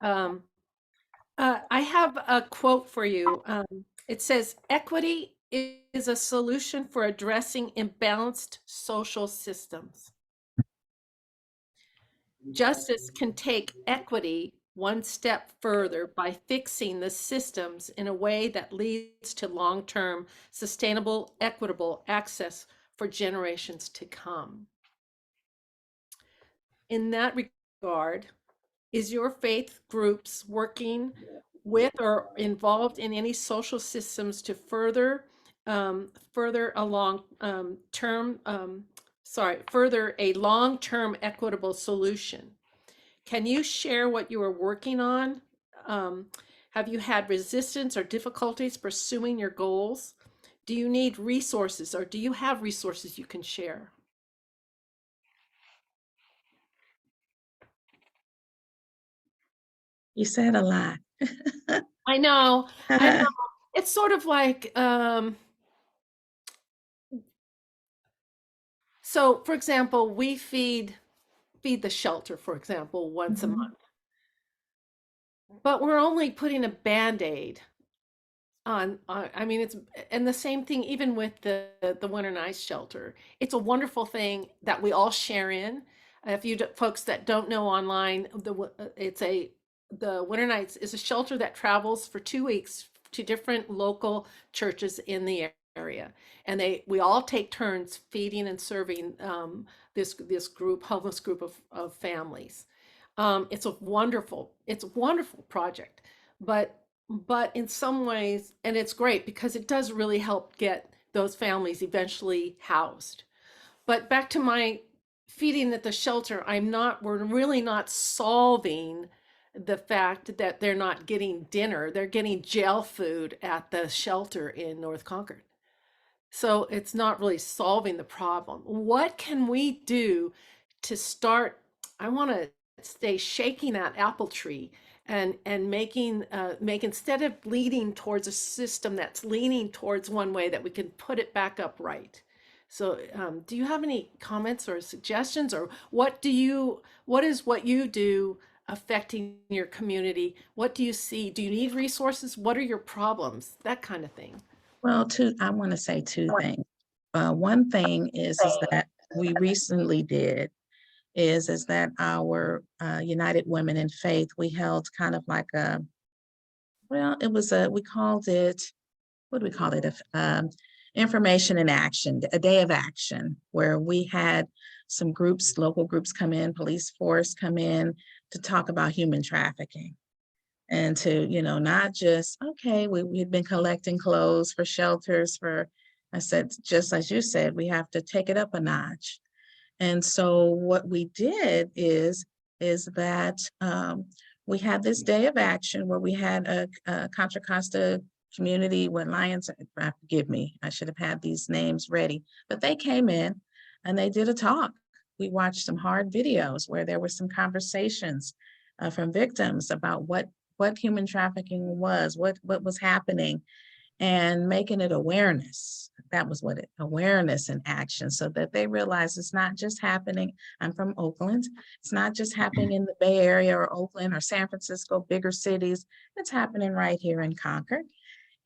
I have a quote for you. It says, equity is a solution for addressing imbalanced social systems. Justice can take equity one step further by fixing the systems in a way that leads to long-term, sustainable, equitable access for generations to come. In that regard, is your faith groups working with or involved in any social systems to further further a long-term equitable solution? Can you share what you are working on? Have you had resistance or difficulties pursuing your goals? Do you need resources, or do you have resources you can share? You said a lot. I know. It's sort of like, so for example, we feed the shelter, for example, once a Mhm. month. But we're only putting a Band-Aid on, I mean, it's, and the same thing even with the winter nights shelter. It's a wonderful thing that we all share in. If you folks that don't know online, the winter nights is a shelter that travels for 2 weeks to different local churches in the area, and we all take turns feeding and serving this homeless group of families. It's a wonderful project, but in some ways, and it's great because it does really help get those families eventually housed. But back to my feeding at the shelter, we're really not solving the fact that they're not getting dinner. They're getting jail food at the shelter in North Concord. So it's not really solving the problem. What can we do to start? I want to stay shaking that apple tree and make instead of leading towards a system that's leaning towards one way, that we can put it back up right. So do you have any comments or suggestions, or what is what you do affecting your community? What do you see? Do you need resources? What are your problems? That kind of thing. Well, I want to say two things. One thing is that we recently did is that our United Women in Faith, we held kind of like we called it, what do we call it? Information in action, a day of action, where we had some groups, local groups come in, police force come in to talk about human trafficking. And to, not just, okay, we've been collecting clothes for shelters I said, just as you said, we have to take it up a notch. And so what we did is that we had this day of action where we had a Contra Costa community with Lions, forgive me, I should have had these names ready, but they came in and they did a talk. We watched some hard videos where there were some conversations from victims about what human trafficking was, what was happening, and making it awareness. That was awareness and action, so that they realize it's not just happening. I'm from Oakland. It's not just happening in the Bay Area or Oakland or San Francisco, bigger cities. It's happening right here in Concord.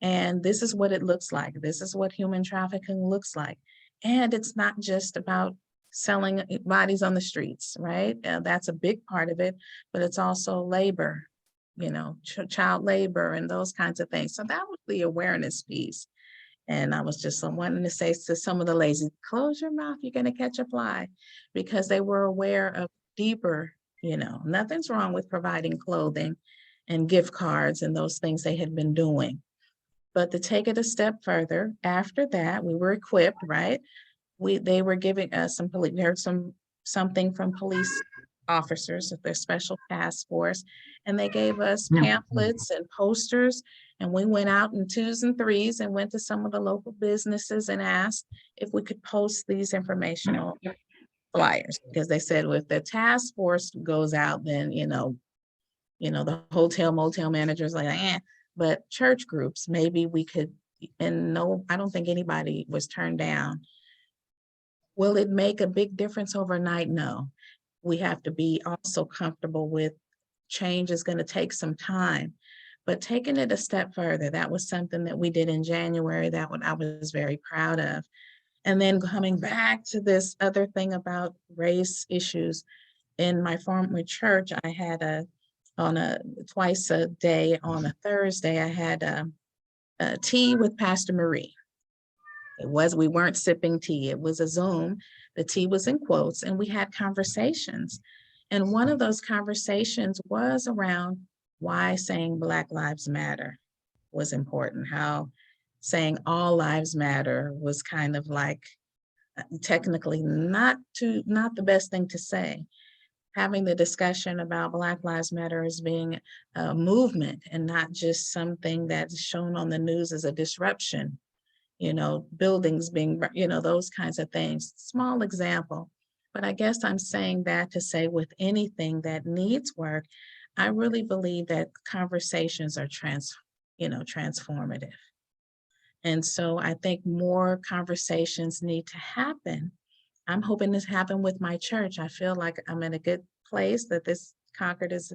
And this is what it looks like. This is what human trafficking looks like. And it's not just about selling bodies on the streets, right? That's a big part of it, but it's also labor, child labor and those kinds of things. So that was the awareness piece. And I was just wanting to say to some of the ladies, close your mouth, you're going to catch a fly, because they were aware of deeper, nothing's wrong with providing clothing and gift cards and those things they had been doing. But to take it a step further, after that, we were equipped, right? They were giving us we heard something from police officers of their special task force, and they gave us pamphlets and posters, and we went out in 2s and 3s and went to some of the local businesses and asked if we could post these informational flyers, because they said, well, if the task force goes out, then, the hotel motel managers like, but church groups, maybe we could, and no, I don't think anybody was turned down. Will it make a big difference overnight? No. We have to be also comfortable with change is going to take some time, but taking it a step further, that was something that we did in January, that one I was very proud of. And then coming back to this other thing about race issues, in my former church, I had twice a day on a Thursday, I had a tea with Pastor Marie. We weren't sipping tea, it was a Zoom. The tea was in quotes, and we had conversations. And one of those conversations was around why saying Black Lives Matter was important, how saying all lives matter was kind of like technically not the best thing to say. Having the discussion about Black Lives Matter as being a movement and not just something that's shown on the news as a disruption, buildings being, those kinds of things. Small example, but I guess I'm saying that to say with anything that needs work, I really believe that conversations are transformative. And so I think more conversations need to happen. I'm hoping this happen with my church. I feel like I'm in a good place, that this Concord is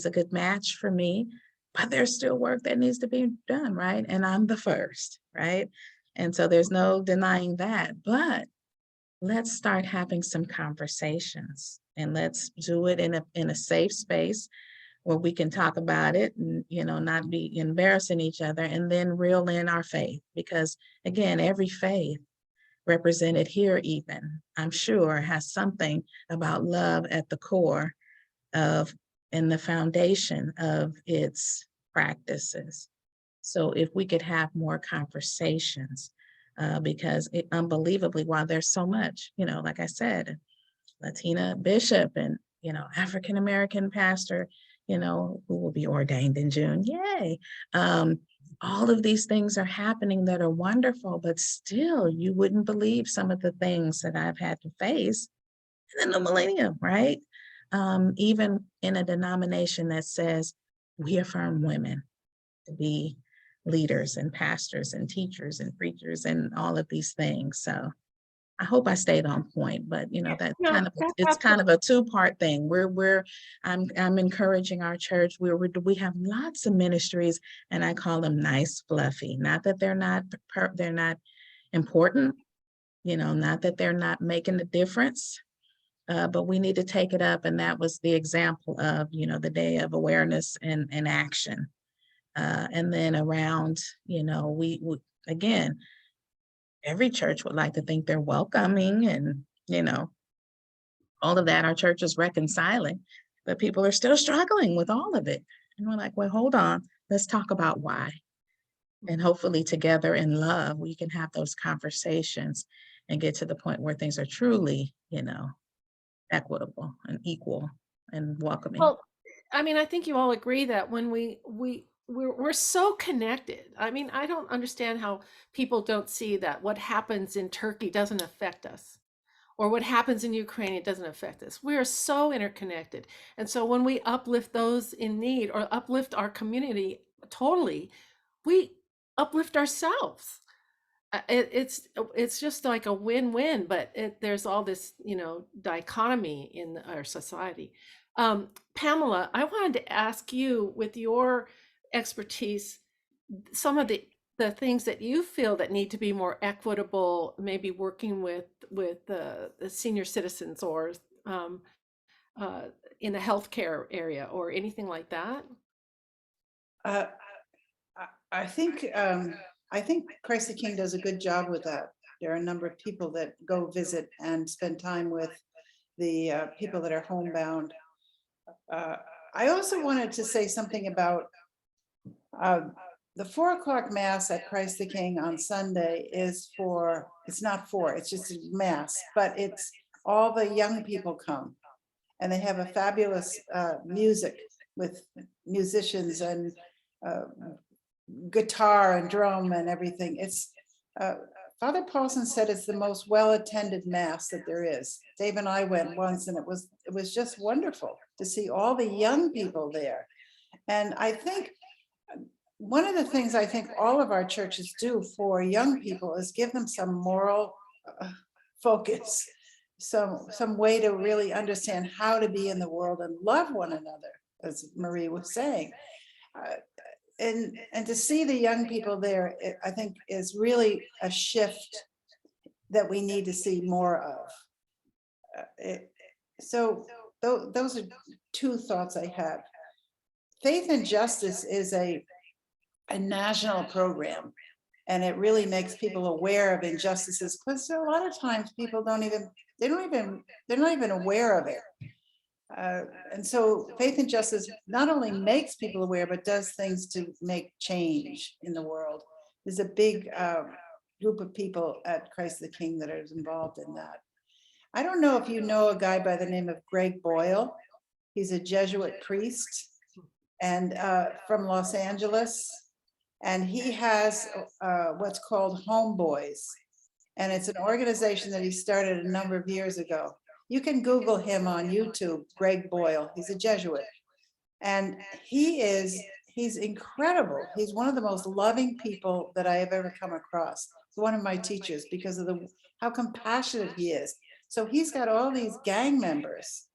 a good match for me, but there's still work that needs to be done, right? And I'm the first, right? And so there's no denying that, but let's start having some conversations, and let's do it in a safe space where we can talk about it and, not be embarrassing each other, and then reel in our faith. Because again, every faith represented here even, I'm sure, has something about love at the core of, and the foundation of its practices. So if we could have more conversations, because unbelievably, while there's so much, like I said, Latina bishop and, African-American pastor, who will be ordained in June, yay. All of these things are happening that are wonderful, but still you wouldn't believe some of the things that I've had to face in the millennium, right? Even in a denomination that says we affirm women to be leaders and pastors and teachers and preachers and all of these things. So I hope I stayed on point, but that's it's kind of a two-part thing. I'm encouraging our church. We have lots of ministries, and I call them nice, fluffy. Not that they're not important, not that they're not making a difference, but we need to take it up. And that was the example of the Day of Awareness and Action, and then around we again. Every church would like to think they're welcoming and, all of that. Our church is reconciling, but people are still struggling with all of it. And we're like, well, hold on, let's talk about why. And hopefully together in love, we can have those conversations and get to the point where things are truly, equitable and equal and welcoming. Well, I think you all agree that when we're so connected. I don't understand how people don't see that what happens in Turkey doesn't affect us, or what happens in Ukraine, it doesn't affect us. We are so interconnected. And so when we uplift those in need or uplift our community totally, we uplift ourselves. It's just like a win-win, but there's all this, dichotomy in our society. Pamela, I wanted to ask you, with your expertise, some of the things that you feel that need to be more equitable, maybe working with the senior citizens, or in the healthcare area, or anything like that. I think Christ the King does a good job with that. There are a number of people that go visit and spend time with the people that are homebound. I also wanted to say something about the 4 o'clock mass at Christ the King on Sunday it's just a mass, but it's all the young people come, and they have a fabulous music with musicians and guitar and drum and everything. It's Father Paulson said it's the most well-attended mass that there is. Dave and I went once, and it was just wonderful to see all the young people there. And I think one of the things I think all of our churches do for young people is give them some moral focus, some way to really understand how to be in the world and love one another, as Marie was saying. And to see the young people there, I think is really a shift that we need to see more of. So those are two thoughts I have. Faith and Justice is a national program, and it really makes people aware of injustices, because a lot of times people they're not even aware of it. And so Faith and Justice not only makes people aware, but does things to make change in the world. There's a big group of people at Christ the King that are involved in that. I don't know if you know a guy by the name of Greg Boyle. He's a Jesuit priest and from Los Angeles. And he has what's called Homeboys. And it's an organization that he started a number of years ago. You can Google him on YouTube, Greg Boyle. He's a Jesuit. And he's incredible. He's one of the most loving people that I have ever come across. He's one of my teachers because of how compassionate he is. So he's got all these gang members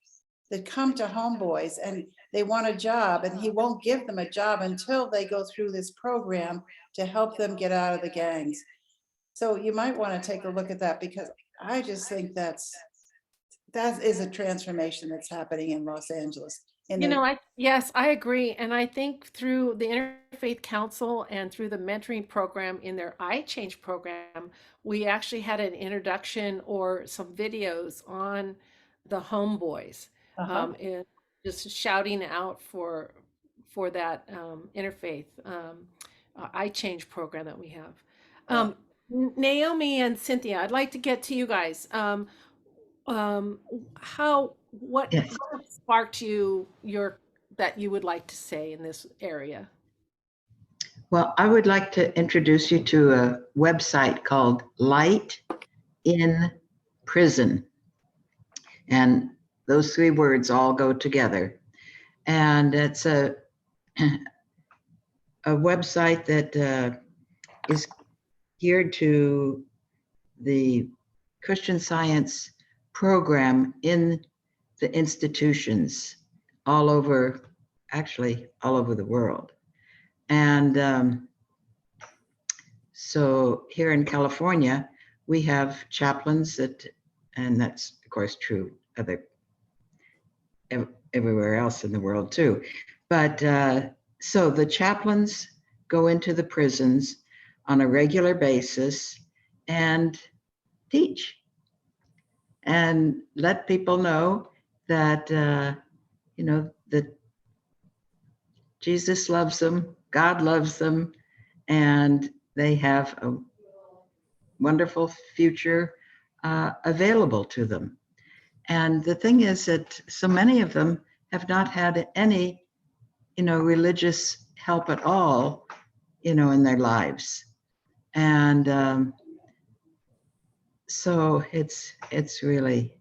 that come to Homeboys and they want a job, and he won't give them a job until they go through this program to help them get out of the gangs. So you might want to take a look at that, because I just think that is a transformation that's happening in Los Angeles. Yes, I agree. And I think through the Interfaith Council and through the mentoring program in their iChange program, we actually had an introduction or some videos on the Homeboys, and just shouting out for that interfaith iChange program that we have. Naomi and Cynthia, I'd like to get to you guys. What sparked that you would like to say in this area? Well, I would like to introduce you to a website called Light in Prison. And those three words all go together. And it's a website that is geared to the Christian Science program in the institutions all over the world. And so here in California, we have chaplains and that's of course true everywhere else in the world too. But so the chaplains go into the prisons on a regular basis and teach and let people know that, that Jesus loves them, God loves them, and they have a wonderful future available to them. And the thing is that so many of them have not had any, religious help at all, in their lives. And so it's really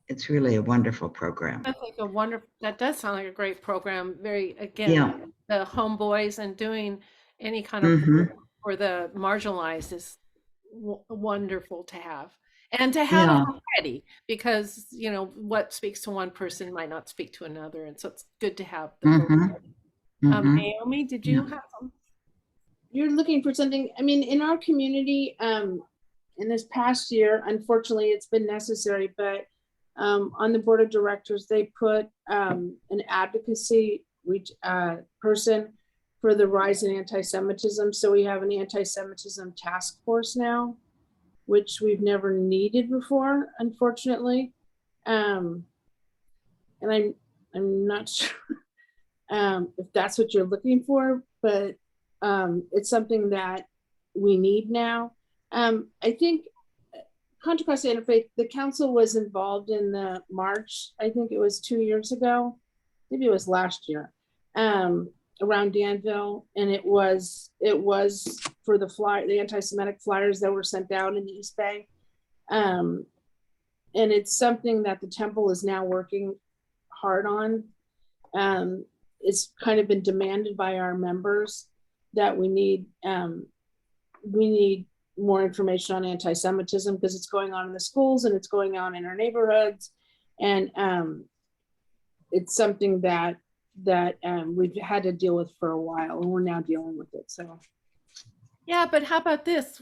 a wonderful program. I think that does sound like a great program. The Homeboys and doing any kind of work for the marginalized is wonderful to have. And to have it already, because, what speaks to one person might not speak to another. And so it's good to have the Naomi, did you have some? You're looking for something, in our community, in this past year, unfortunately, it's been necessary, but on the board of directors, they put an advocacy person for the rise in anti-Semitism. So we have an anti-Semitism task force now, which we've never needed before, unfortunately. And I'm not sure if that's what you're looking for, but it's something that we need now. I think Contra Costa Interfaith, the council was involved in the march, I think it was 2 years ago, maybe it was last year, around Danville, and it was for the anti-Semitic flyers that were sent out in the East Bay. And it's something that the temple is now working hard on. It's kind of been demanded by our members that we need more information on anti-Semitism because it's going on in the schools and it's going on in our neighborhoods. And it's something that we've had to deal with for a while, and we're now dealing with it. So, Yeah, but how about this?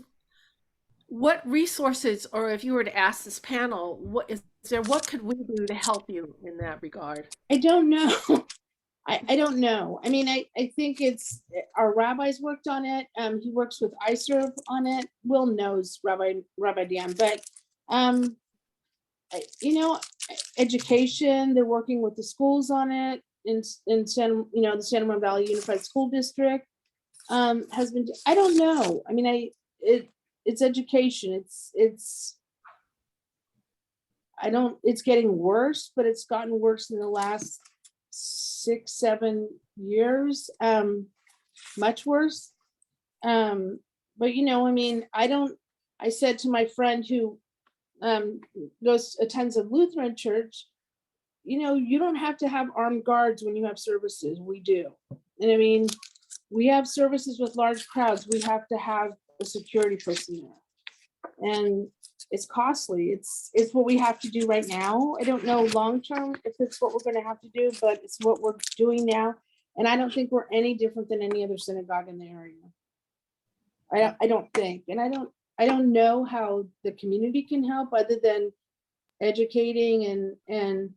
What resources, or if you were to ask this panel, what could we do to help you in that regard? I don't know. I don't know. I mean, I think it's our rabbis worked on it. He works with ISERV on it. Will knows Rabbi Diane, but education. They're working with the schools on it in the Santa Maria Valley Unified School District has been. I don't know. I mean, it's education. It's getting worse, but it's gotten worse in the last 6-7 years, much worse. But I mean, I said to my friend who attends a Lutheran church, you don't have to have armed guards when you have services. We do. And I mean, we have services with large crowds. We have to have a security person there. And it's costly. It's what we have to do right now. I don't know long-term if it's what we're going to have to do, but it's what we're doing now. And I don't think we're any different than any other synagogue in the area. I don't think. And I don't know how the community can help other than educating and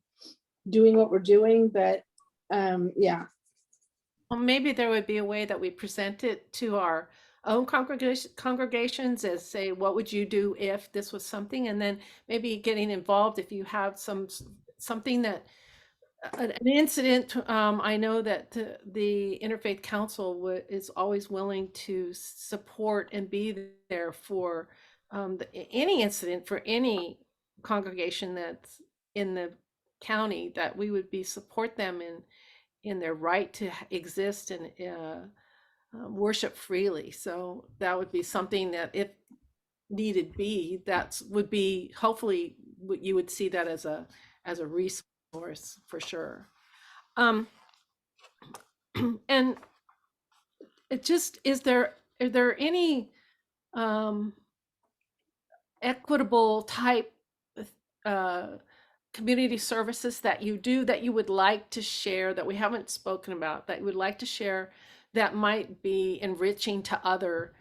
doing what we're doing. But yeah. Well, maybe there would be a way that we present it to our own congregations as, say, what would you do if this was something, and then maybe getting involved if you have something that an incident. I know that the Interfaith Council is always willing to support and be there for any incident for any congregation that's in the county, that we would support them in their right to exist and worship freely. So that would be something that, if needed be, that would be, hopefully you would see that as a resource for sure. And it just, are there any equitable type community services that you do that you would like to share, that we haven't spoken about, that you would like to share, that might be enriching to other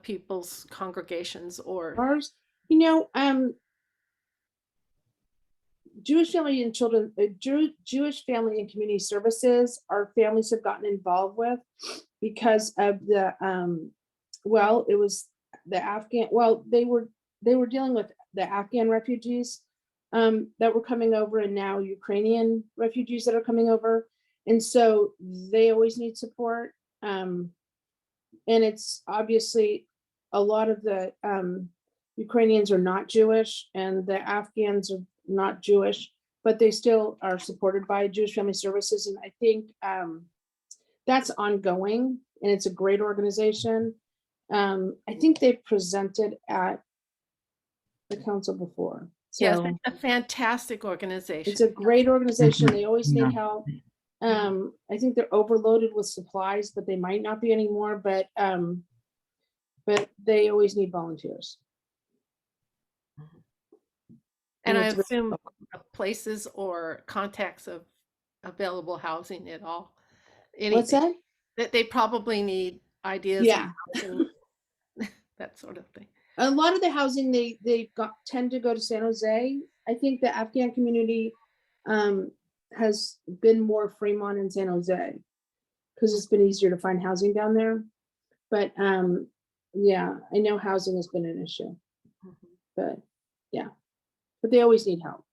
people's congregations or Ours, Jewish Family and Children, Jewish Family and Community Services, our families have gotten involved with because of the it was the Afghan. Well, they were dealing with the Afghan refugees that were coming over, and now Ukrainian refugees that are coming over, and so they always need support. And it's obviously a lot of the Ukrainians are not Jewish, and the Afghans are not Jewish, but they still are supported by Jewish Family Services. And I think that's ongoing, and it's a great organization. I think they presented at the council before. So yes, it's a fantastic organization. it's a great organization. They always need help. I think they're overloaded with supplies, but they might not be anymore, but they always need volunteers. And I it's assume places or contacts of available housing at all. What's that? That they probably need ideas. Yeah. And that sort of thing. A lot of the housing they tend to go to San Jose. I think the Afghan community has been more Fremont and San Jose because it's been easier to find housing down there. But yeah, I know housing has been an issue. But yeah, but they always need help.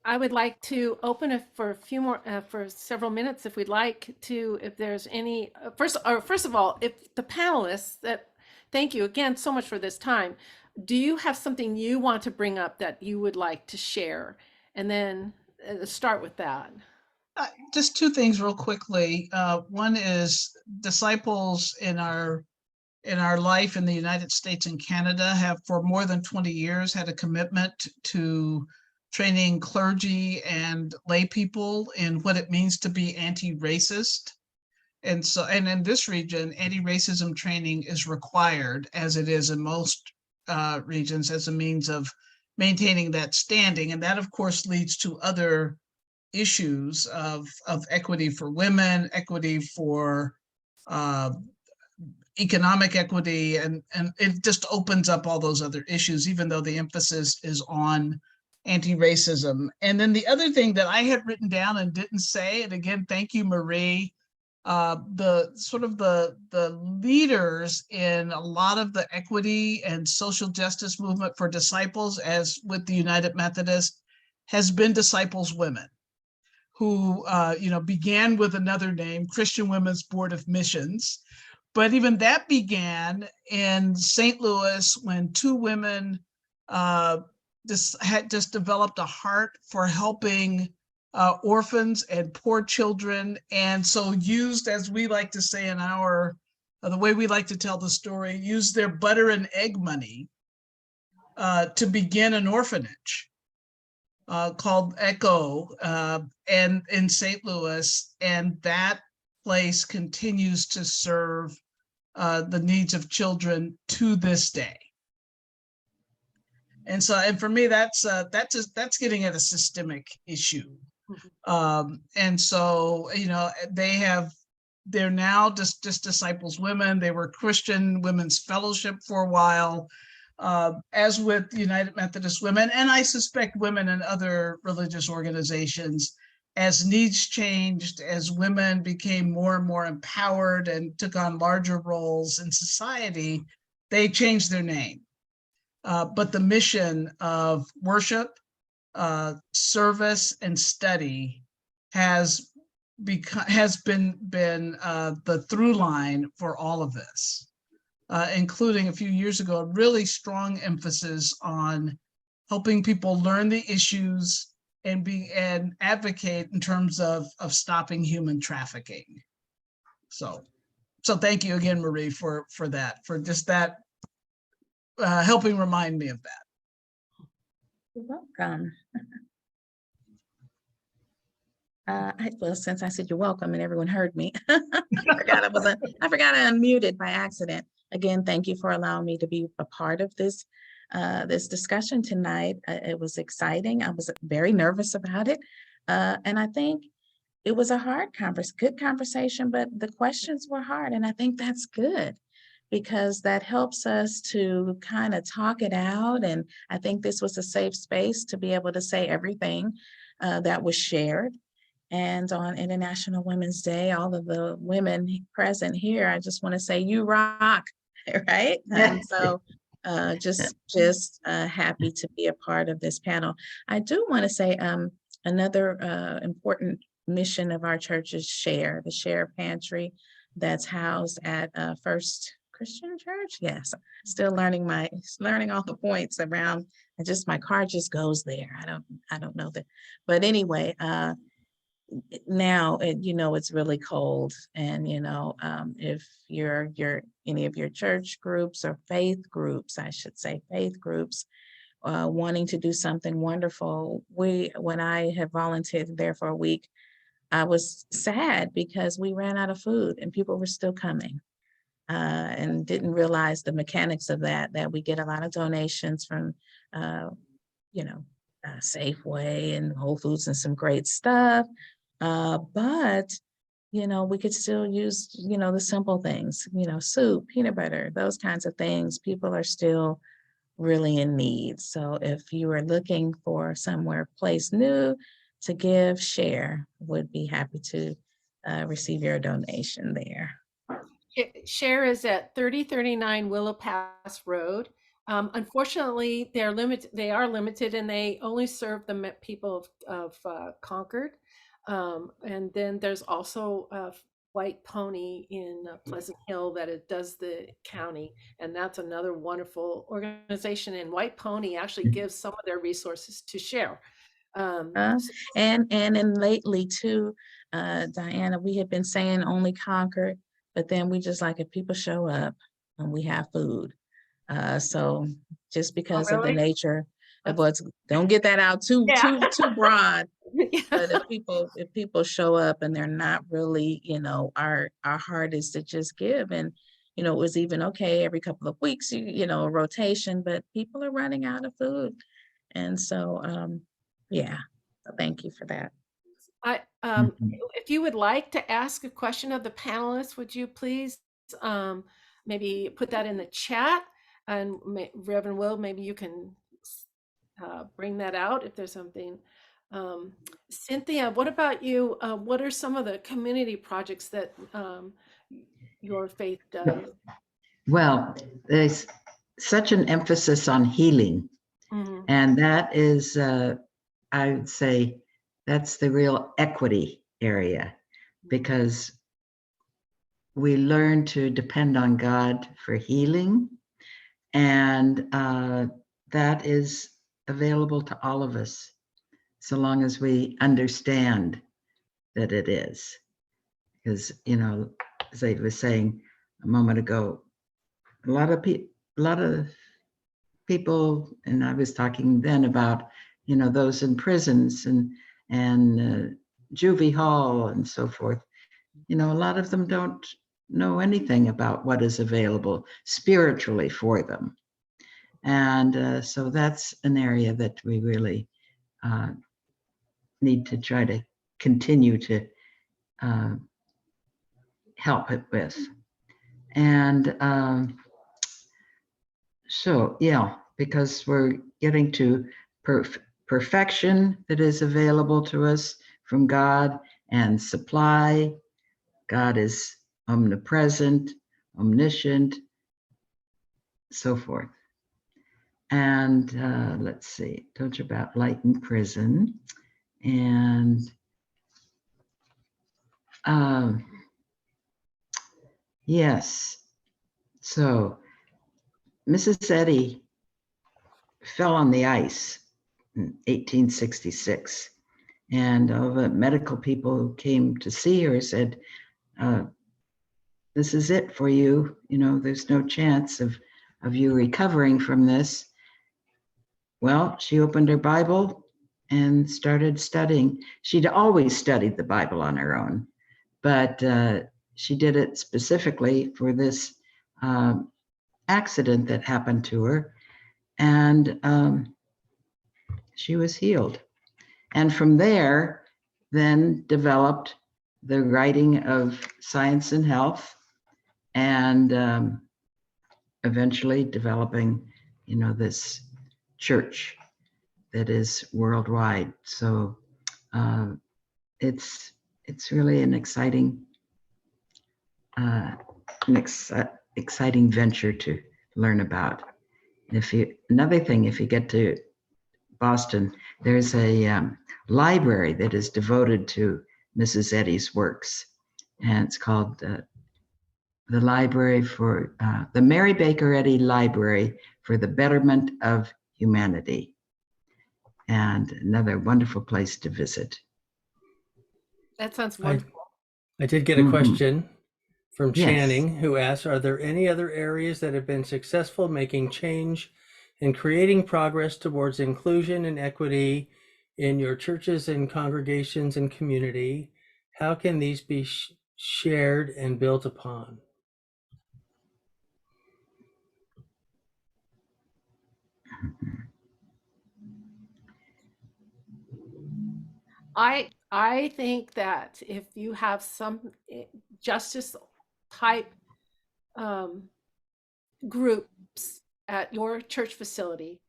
I would like to open it for a few more, for several minutes, if we'd like to, if there's any, first of all, if the panelists thank you again so much for this time. Do you have something you want to bring up that you would like to share? And then start with that. Just two things real quickly. One is disciples in our life in the United States and Canada have for more than 20 years had a commitment to training clergy and lay people in what it means to be anti-racist. And so, and in this region, anti-racism training is required, as it is in most regions, as a means of maintaining that standing. And that, of course, leads to other issues of equity for women, equity for economic equity, and it just opens up all those other issues, even though the emphasis is on anti-racism. And then the other thing that I had written down and didn't say, and again, thank you, Marie, the leaders in a lot of the equity and social justice movement for disciples, as with the United Methodist, has been disciples women who began with another name, Christian Women's Board of Missions. But even that began in St. Louis when two women had just developed a heart for helping orphans and poor children. And so used, as we like to say in the way we like to tell the story, used their butter and egg money to begin an orphanage called Echo and in St. Louis. And that place continues to serve the needs of children to this day. And so, and for me, that's getting at a systemic issue. And so, they're now just disciples women. They were Christian Women's Fellowship for a while, as with United Methodist Women, and I suspect women in other religious organizations. As needs changed, as women became more and more empowered and took on larger roles in society, they changed their name. But the mission of worship, service, and study has been the through line for all of this, including a few years ago, a really strong emphasis on helping people learn the issues and advocate in terms of stopping human trafficking. So thank you again, Marie, for that, for just that, helping remind me of that. You're welcome. Well, since I said you're welcome and everyone heard me, I forgot I unmuted by accident. Again, thank you for allowing me to be a part of this discussion tonight. It was exciting. I was very nervous about it. And I think it was a good conversation, but the questions were hard. And I think that's good because that helps us to kind of talk it out. And I think this was a safe space to be able to say everything that was shared. And on International Women's Day, all of the women present here, I just want to say you rock, right? And so just happy to be a part of this panel. I do want to say another important mission of our church is the Share Pantry that's housed at First Christian Church. Yes, still learning all the points around. My car just goes there. I don't know that, but anyway, now it's really cold, and if you're any of your church groups or faith groups, I should say faith groups, wanting to do something wonderful, when I had volunteered there for a week, I was sad because we ran out of food and people were still coming, and didn't realize the mechanics of that we get a lot of donations from Safeway and Whole Foods and some great stuff. But we could still use, the simple things, soup, peanut butter, those kinds of things. People are still really in need. So if you are looking for place new to give, Share would be happy to receive your donation there. Share is at 3039 Willow Pass Road. Unfortunately, they are limited, and they only serve the people of Concord. And then there's also a White Pony in Pleasant Hill that it does the county, and that's another wonderful organization. And White Pony actually gives some of their resources to Share. So- And then lately too, Diana, we have been saying only Concord, but then we just like if people show up and we have food. So just because of the really? nature of That's- what's, don't get that out too Yeah. too broad. Yeah. But if people show up and they're not really, our heart is to just give. And it was even okay every couple of weeks, a rotation, but people are running out of food. And so yeah, so thank you for that. If you would like to ask a question of the panelists, would you please maybe put that in the chat? And Reverend Will, maybe you can bring that out if there's something. Cynthia, what about you? What are some of the community projects that your faith does? Well, there's such an emphasis on healing. Mhm. And that is, I would say, that's the real equity area, because we learn to depend on God for healing. And that is available to all of us, so long as we understand that it is. Because, as I was saying a moment ago, a lot of people, and I was talking then about, those in prisons and juvie hall and so forth. A lot of them don't know anything about what is available spiritually for them. And so that's an area that we really need to try to continue to help it with. And so, yeah, because we're getting to perfection that is available to us from God, and supply. God is omnipresent, omniscient, so forth. And let's see, told you about light in prison. And yes, so Mrs. Eddy fell on the ice in 1866. And all the medical people who came to see her said, this is it for you. There's no chance of you recovering from this. Well, she opened her Bible and started studying. She'd always studied the Bible on her own, but she did it specifically for this accident that happened to her. And she was healed. And from there, then developed the writing of Science and Health, and eventually developing, this church that is worldwide. So it's really an exciting, exciting venture to learn about. Another thing, if you get to Boston, there's a library that is devoted to Mrs. Eddy's works, and it's called the Library for the Mary Baker Eddy Library for the Betterment of Humanity, and another wonderful place to visit. That sounds wonderful. I did get a question from Yes. Channing, who asks, are there any other areas that have been successful making change and creating progress towards inclusion and equity in your churches and congregations and community? How can these be shared and built upon? I think that if you have some justice type groups at your church facility,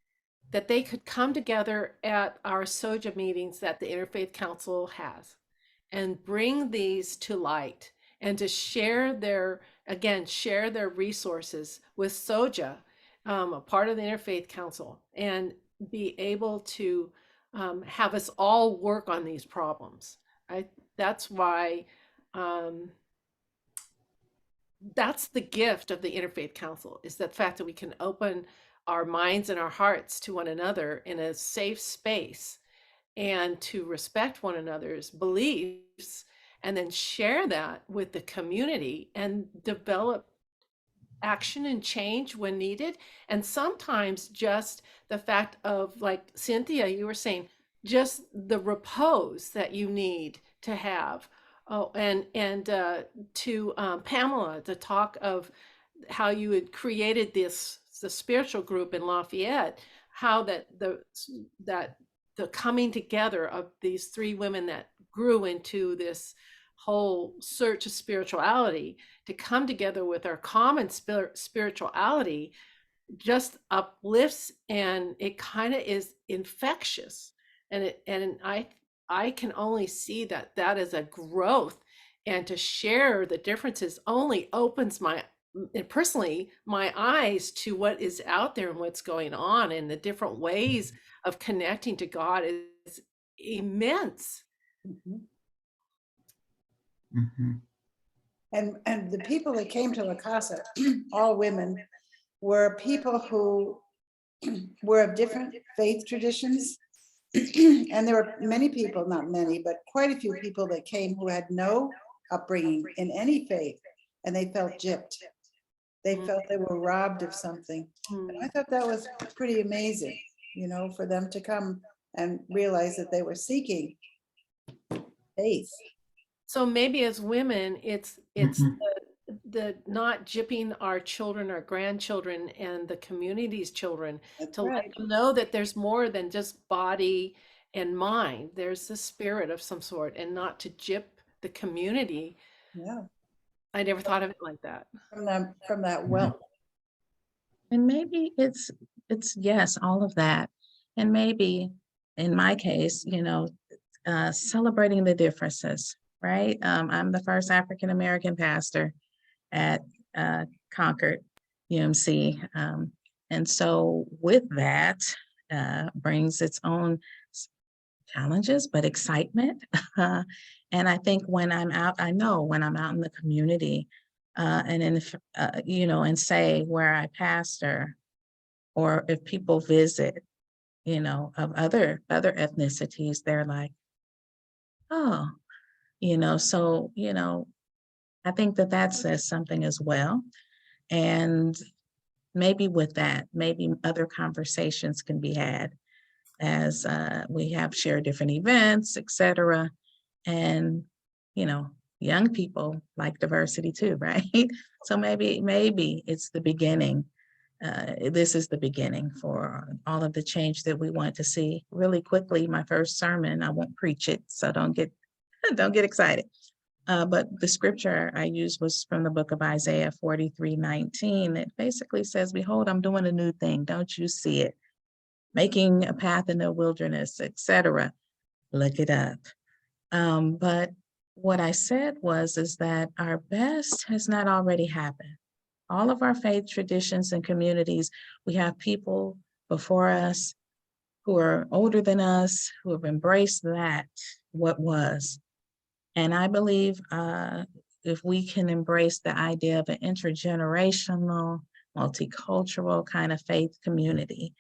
that they could come together at our SOJA meetings that the Interfaith Council has and bring these to light, and to share their resources with SOJA, a part of the Interfaith Council, and be able to have us all work on these problems. That's why that's the gift of the Interfaith Council, is the fact that we can open our minds and our hearts to one another in a safe space and to respect one another's beliefs, and then share that with the community and develop action and change when needed. And sometimes just the fact of, like Cynthia, you were saying, just the repose that you need to have. Oh, and to Pamela, to talk of how you had created the spiritual group in Lafayette, how that the coming together of these three women that grew into this whole search of spirituality, to come together with our common spirituality, just uplifts, and it kind of is infectious. And I can only see that is a growth, and to share the differences only opens personally my eyes to what is out there and what's going on, and the different ways of connecting to God is immense. Mhm. Mhm. And the people that came to La Casa, all women, were people who were of different faith traditions. And there were many people, not many, but quite a few people that came who had no upbringing in any faith, and they felt gypped. They felt they were robbed of something. And I thought that was pretty amazing, you know, for them to come and realize that they were seeking faith. So maybe as women, it's Mhm. the not gypping our children, our grandchildren, and the community's children, That's to let right. them know that there's more than just body and mind. There's the spirit of some sort, and not to gyp the community. Yeah, I never thought of it like that. from that wealth. And maybe it's yes, all of that. And maybe in my case, celebrating the differences, right? I'm the first African American pastor at Concord UMC. And so with that brings its own challenges, but excitement. And I think when I'm out, I know when I'm out in the community and and say where I pastor, or if people visit, of other ethnicities, they're like, oh, so, I think that says something as well. And maybe with that, maybe other conversations can be had as we have shared different events, etc. And, young people like diversity too, right? So maybe it's the beginning. This is the beginning for all of the change that we want to see. Really quickly, my first sermon, I won't preach it, so don't get excited. But the scripture I used was from the book of Isaiah 43:19. It basically says, behold, I'm doing a new thing. Don't you see it? Making a path in the wilderness, etc. Look it up. But what I said is that our best has not already happened. All of our faith traditions and communities, we have people before us who are older than us, who have embraced what was. And I believe if we can embrace the idea of an intergenerational, multicultural kind of faith community,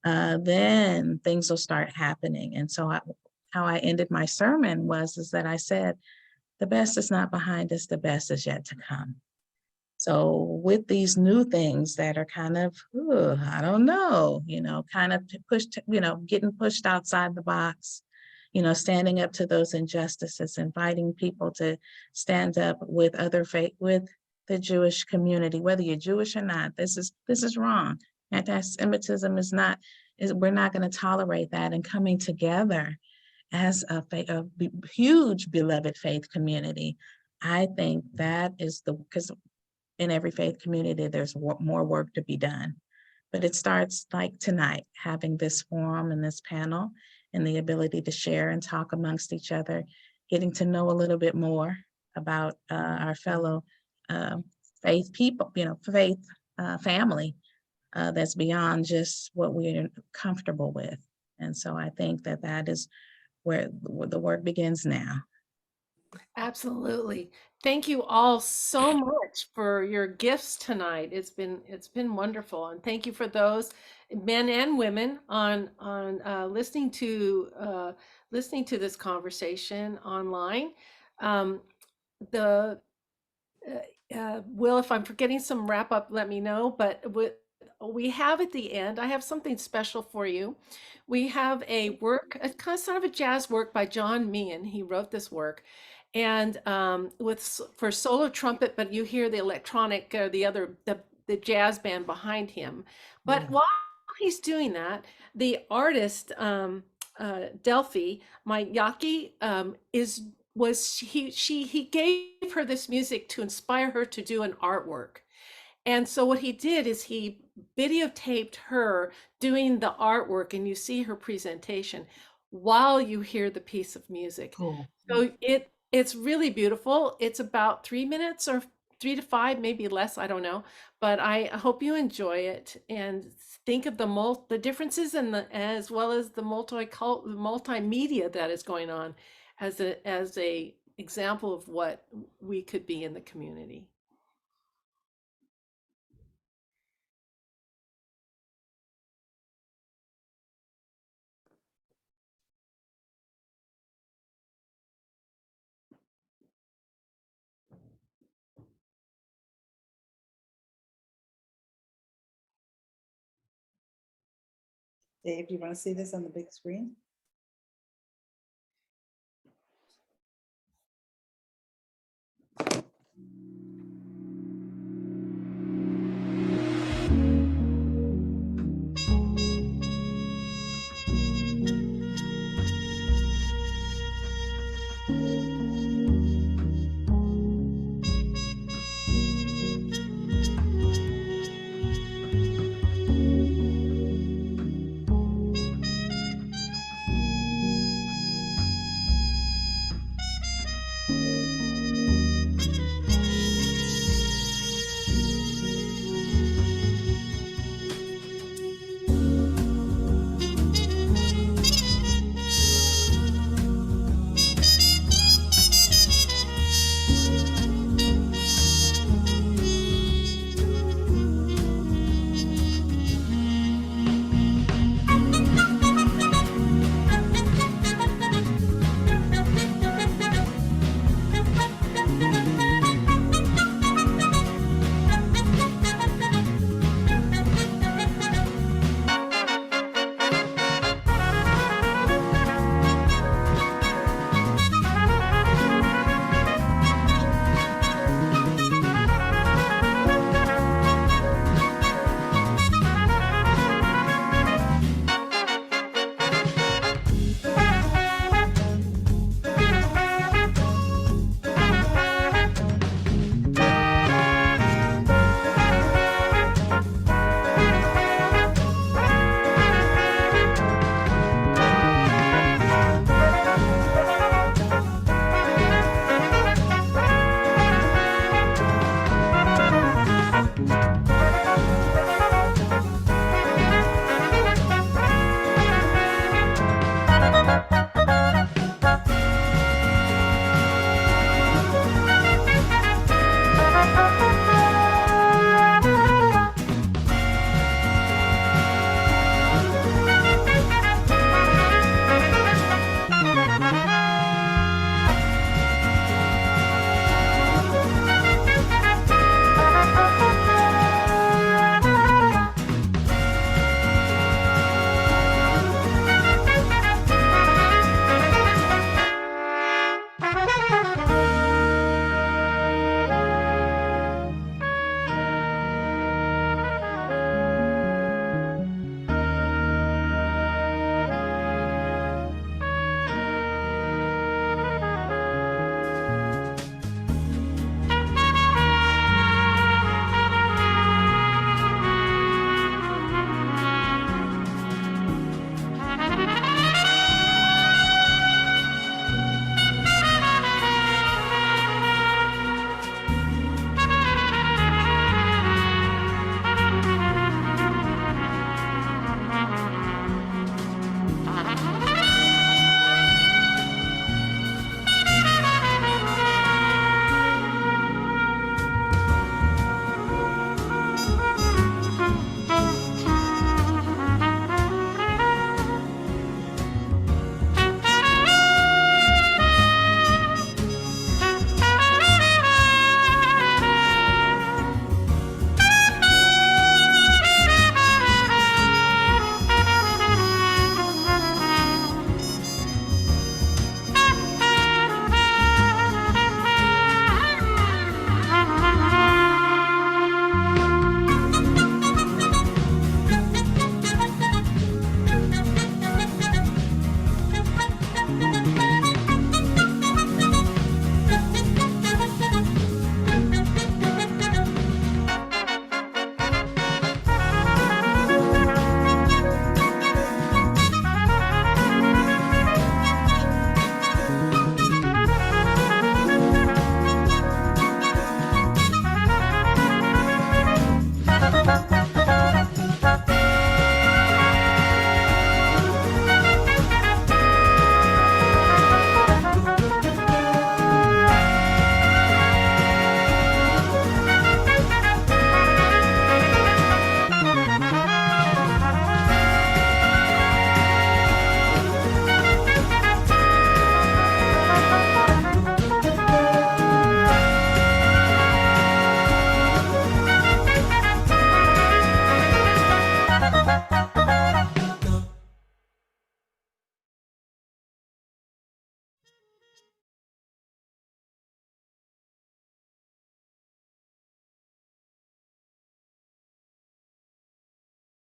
then things will start happening. And so how I ended my sermon is that I said, the best is not behind us, the best is yet to come. So with these new things that are kind of, I don't know, kind of pushed, getting pushed outside the box, standing up to those injustices, inviting people to stand up with other faith, with the Jewish community, whether you're Jewish or not. This is wrong. Anti-Semitism we're not going to tolerate that. And coming together as a huge beloved faith community, I think that is because in every faith community, there's more work to be done. But it starts like tonight, having this forum and this panel and the ability to share and talk amongst each other, getting to know a little bit more about our fellow faith people, faith family that's beyond just what we're comfortable with. And so I think that is where the work begins now. Absolutely. Thank you all so much for your gifts tonight. It's been wonderful, and thank you for those men and women on listening to this conversation online. Um, the Will, if I'm forgetting some wrap up, let me know. But we have at the end, I have something special for you. We have a work, a kind of sort of a jazz work by John Meehan. He wrote this work, and for solo trumpet, but you hear the electronic, the jazz band behind him. But while he's doing that, the artist Delphi Mayaki he gave her this music to inspire her to do an artwork. And so what he did is he videotaped her doing the artwork, and you see her presentation while you hear the piece of music. Cool. So it's really beautiful. It's about 3 minutes or 3 to 5, maybe less, I don't know. But I hope you enjoy it and think of the differences and as well as the multimedia that is going on as a example of what we could be in the community. Dave, do you want to see this on the big screen?